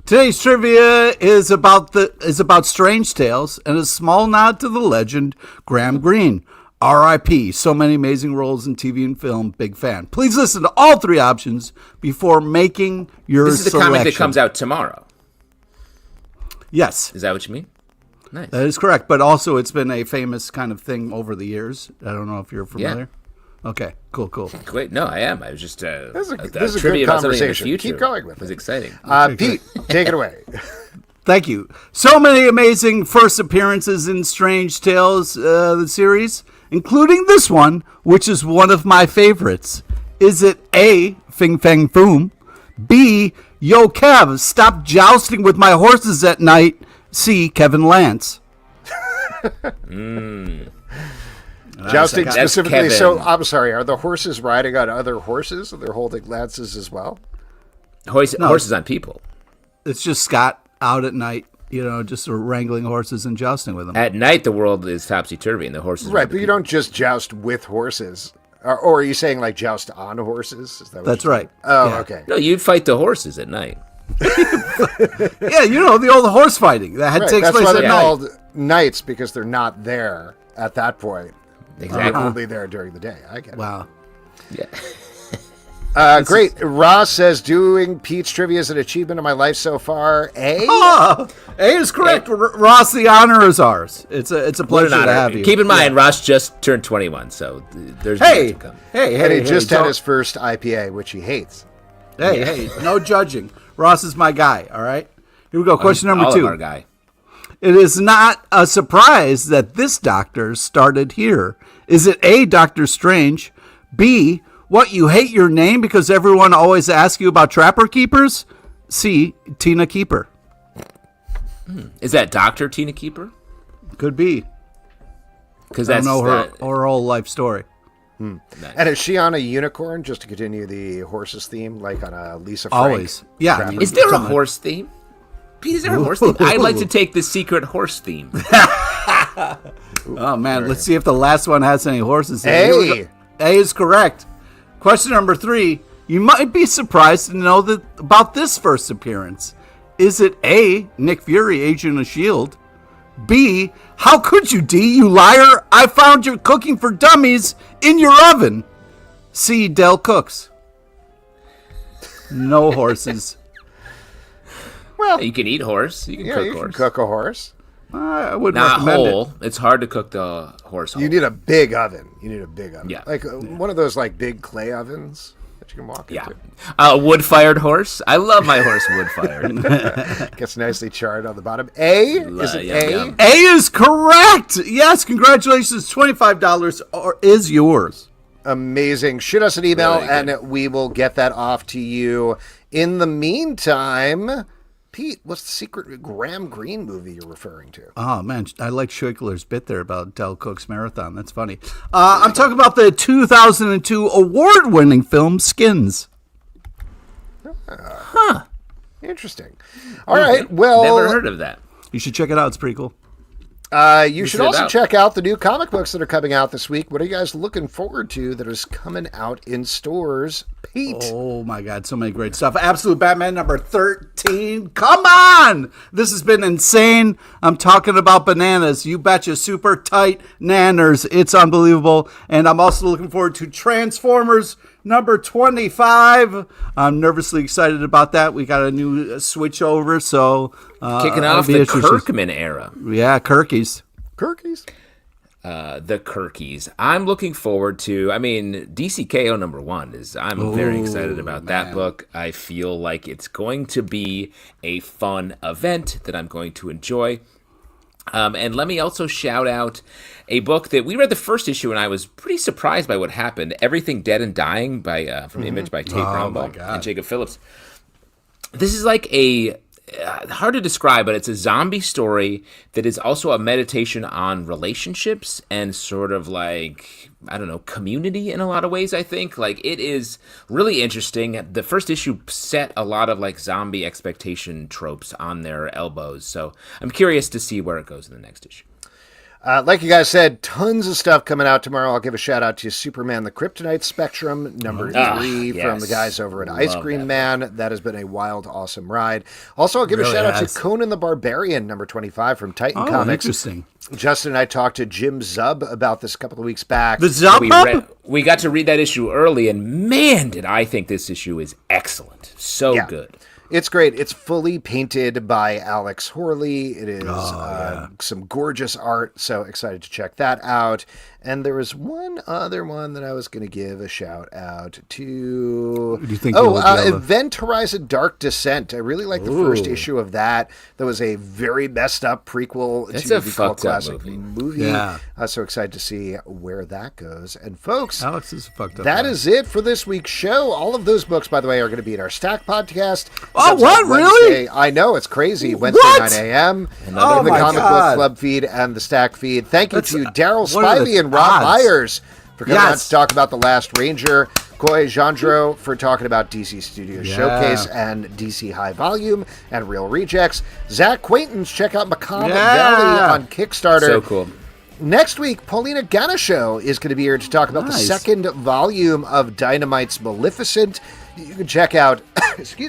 Today's trivia is about Strange Tales and a small nod to the legend Graham Greene. R.I.P. So many amazing roles in TV and film. Big fan. Please listen to all 3 options before making your selection. This is the comic that comes out tomorrow. Yes. Is that what you mean? Nice. That is correct. But also it's been a famous kind of thing over the years. I don't know if you're familiar. Yeah. Okay, cool. Wait, no, I am. I was just this is a good conversation. Keep going with it. It was exciting. Pete, take it away. Thank you. So many amazing first appearances in Strange Tales, the series, including this one, which is one of my favorites. Is it A, Fing Fang Foom, B, Yo Kev, stop jousting with my horses at night, C, Kevin Lance? Jousting specifically. So, I'm sorry, are the horses riding on other horses? They're holding lances as well? Horses on people. It's just Scott out at night, just sort of wrangling horses and jousting with them. At night, the world is topsy-turvy and the horses... Right, but you don't just joust with horses. Or are you saying, like, joust on horses? Is that what That's right. Oh, yeah. Okay. No, you'd fight the horses at night. Yeah, the old horse fighting that takes place at night. That's why they're called knights, because they're not there at that point. Exactly. Only there during the day. I get it. Wow. Yeah. Great. Ross says, doing Pete's trivia is an achievement of my life so far. A? A is correct. Ross, the honor is ours. It's a pleasure to have you. Keep in mind, Ross just turned 21, so there's more to come. And he just had his first IPA, which he hates. Hey, no judging. Ross is my guy, all right? Here we go. Question number 2. Our guy. It is not a surprise that this doctor started here. Is it A, Doctor Strange, B, what, you hate your name because everyone always asks you about Trapper Keepers, C, Tina Keeper? Is that Dr. Tina Keeper? Could be. Because I don't know her whole life story. Nice. And is she on a unicorn, just to continue the horses theme, like on a Lisa Frank? Always. Yeah. Is there a horse theme? Pete, is there a horse theme? I'd like to take the secret horse theme. Oh, man. Let's see if the last one has any horses. A. A is correct. Question number 3. You might be surprised to know that about this first appearance. Is it A, Nick Fury, Agent of S.H.I.E.L.D.? B, how could you, D, you liar? I found you cooking for dummies in your oven. C, Del Cooks. No horses. Well, You can eat horse. You can cook you horse. can cook a horse. I wouldn't Not recommend whole. It's hard to cook the horse whole. You need a big oven. Yeah. Like one of those like big clay ovens that you can walk Yeah. into. Wood-fired horse. I love my horse wood-fired. Gets nicely charred on the bottom. A? Is it Yum, A? yum. A is correct. Yes, congratulations. $25 is yours. Amazing. Shoot us an email Really good. and we will get that off to you. In the meantime, Pete, what's the secret Graham Greene movie you're referring to? Oh, man, I like Schwickler's bit there about Del Cook's Marathon. That's funny. I'm talking about the 2002 award-winning film Skins. Interesting. All right. Well, Never heard of that. You should check it out. It's pretty cool. you What's should it also about? check out the new comic books that are coming out this week. What are you guys looking forward to that is coming out in stores? Pete. Oh, my God. So many great stuff. Absolute Batman number 13. Come on. This has been insane. I'm talking about bananas. You betcha. Super tight nanners. It's unbelievable. And I'm also looking forward to Transformers number 25. I'm nervously excited about that. We got a new switch over. So Kicking it'll off be the interesting. Kirkman era. Yeah, Kirkies. Kirkies. The Kirkies. I'm looking forward to. I mean, DCKO number 1 is. I'm very excited about that book. I feel like it's going to be a fun event that I'm going to enjoy. And let me also shout out a book that we read the first issue, and I was pretty surprised by what happened. Everything Dead and Dying by from Image by Tate Brownbaugh and Jacob Phillips. This is like a hard to describe, but it's a zombie story that is also a meditation on relationships and sort of like, I don't know, community in a lot of ways, I think. Like, it is really interesting. The first issue set a lot of like zombie expectation tropes on their elbows. So I'm curious to see where it goes in the next issue. Like you guys said, tons of stuff coming out tomorrow. I'll give a shout out to Superman the Kryptonite Spectrum, number 3 from the guys over at Ice Cream Man. That has been a wild, awesome ride. Also, I'll give a shout out to Conan the Barbarian, number 25 from Titan Comics. Interesting. Justin and I talked to Jim Zub about this a couple of weeks back. The Zub? We got to read that issue early, and man, did I think this issue is excellent. So good. It's great. It's fully painted by Alex Horley. It is some gorgeous art, so excited to check that out. And there was one other one that I was going to give a shout out to. Do you think Event Horizon Dark Descent. I really like the first issue of that. That was a very messed up prequel It's to a the fucked up classic movie. movie. Yeah. So excited to see where that goes. And folks, Alex is a fucked up that guy. is it for this week's show. All of those books, by the way, are going to be in our Stack podcast. Oh, Comes what? out Really? Wednesday. I know, it's crazy. Wednesday, What? 9 a.m. Oh, the my Comic God. Book Club feed and the Stack feed. Thank you to Daryl what are the Spivey and Rob odds? Myers for coming out Yes. to talk about The Last Ranger. Coy Jandreau for talking about DC Studios Showcase and DC High Volume and Real Rejects. Zack Quaintance, check out Macabre Valley on Kickstarter. So cool. Next week, Paulina Ganeshow is going to be here to talk about the second volume of Dynamite's Maleficent. You can check out,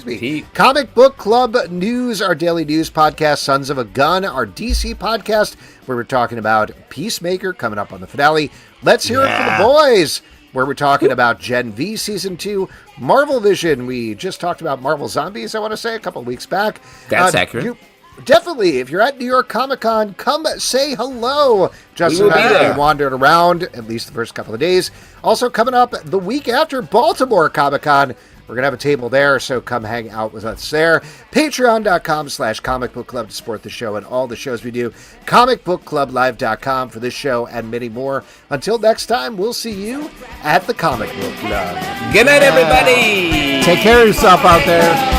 Pete. Comic Book Club News, our daily news podcast, Sons of a Gun, our DC podcast, where we're talking about Peacemaker coming up on the finale. Let's hear it for the boys, where we're talking about Gen V Season 2, Marvel Vision. We just talked about Marvel Zombies, I want to say, a couple of weeks back. That's accurate. Definitely, if you're at New York Comic Con, come say hello. Justin will and I be will there. be wandering around at least the first couple of days. Also, coming up the week after Baltimore Comic Con, we're going to have a table there, so come hang out with us there. Patreon.com/Comic Book Club to support the show and all the shows we do. ComicBookClubLive.com for this show and many more. Until next time, we'll see you at the Comic Book Club. Good night, everybody. Take care of yourself out there.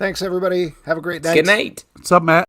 Thanks, everybody. Have a great night. Good night. What's up, Matt?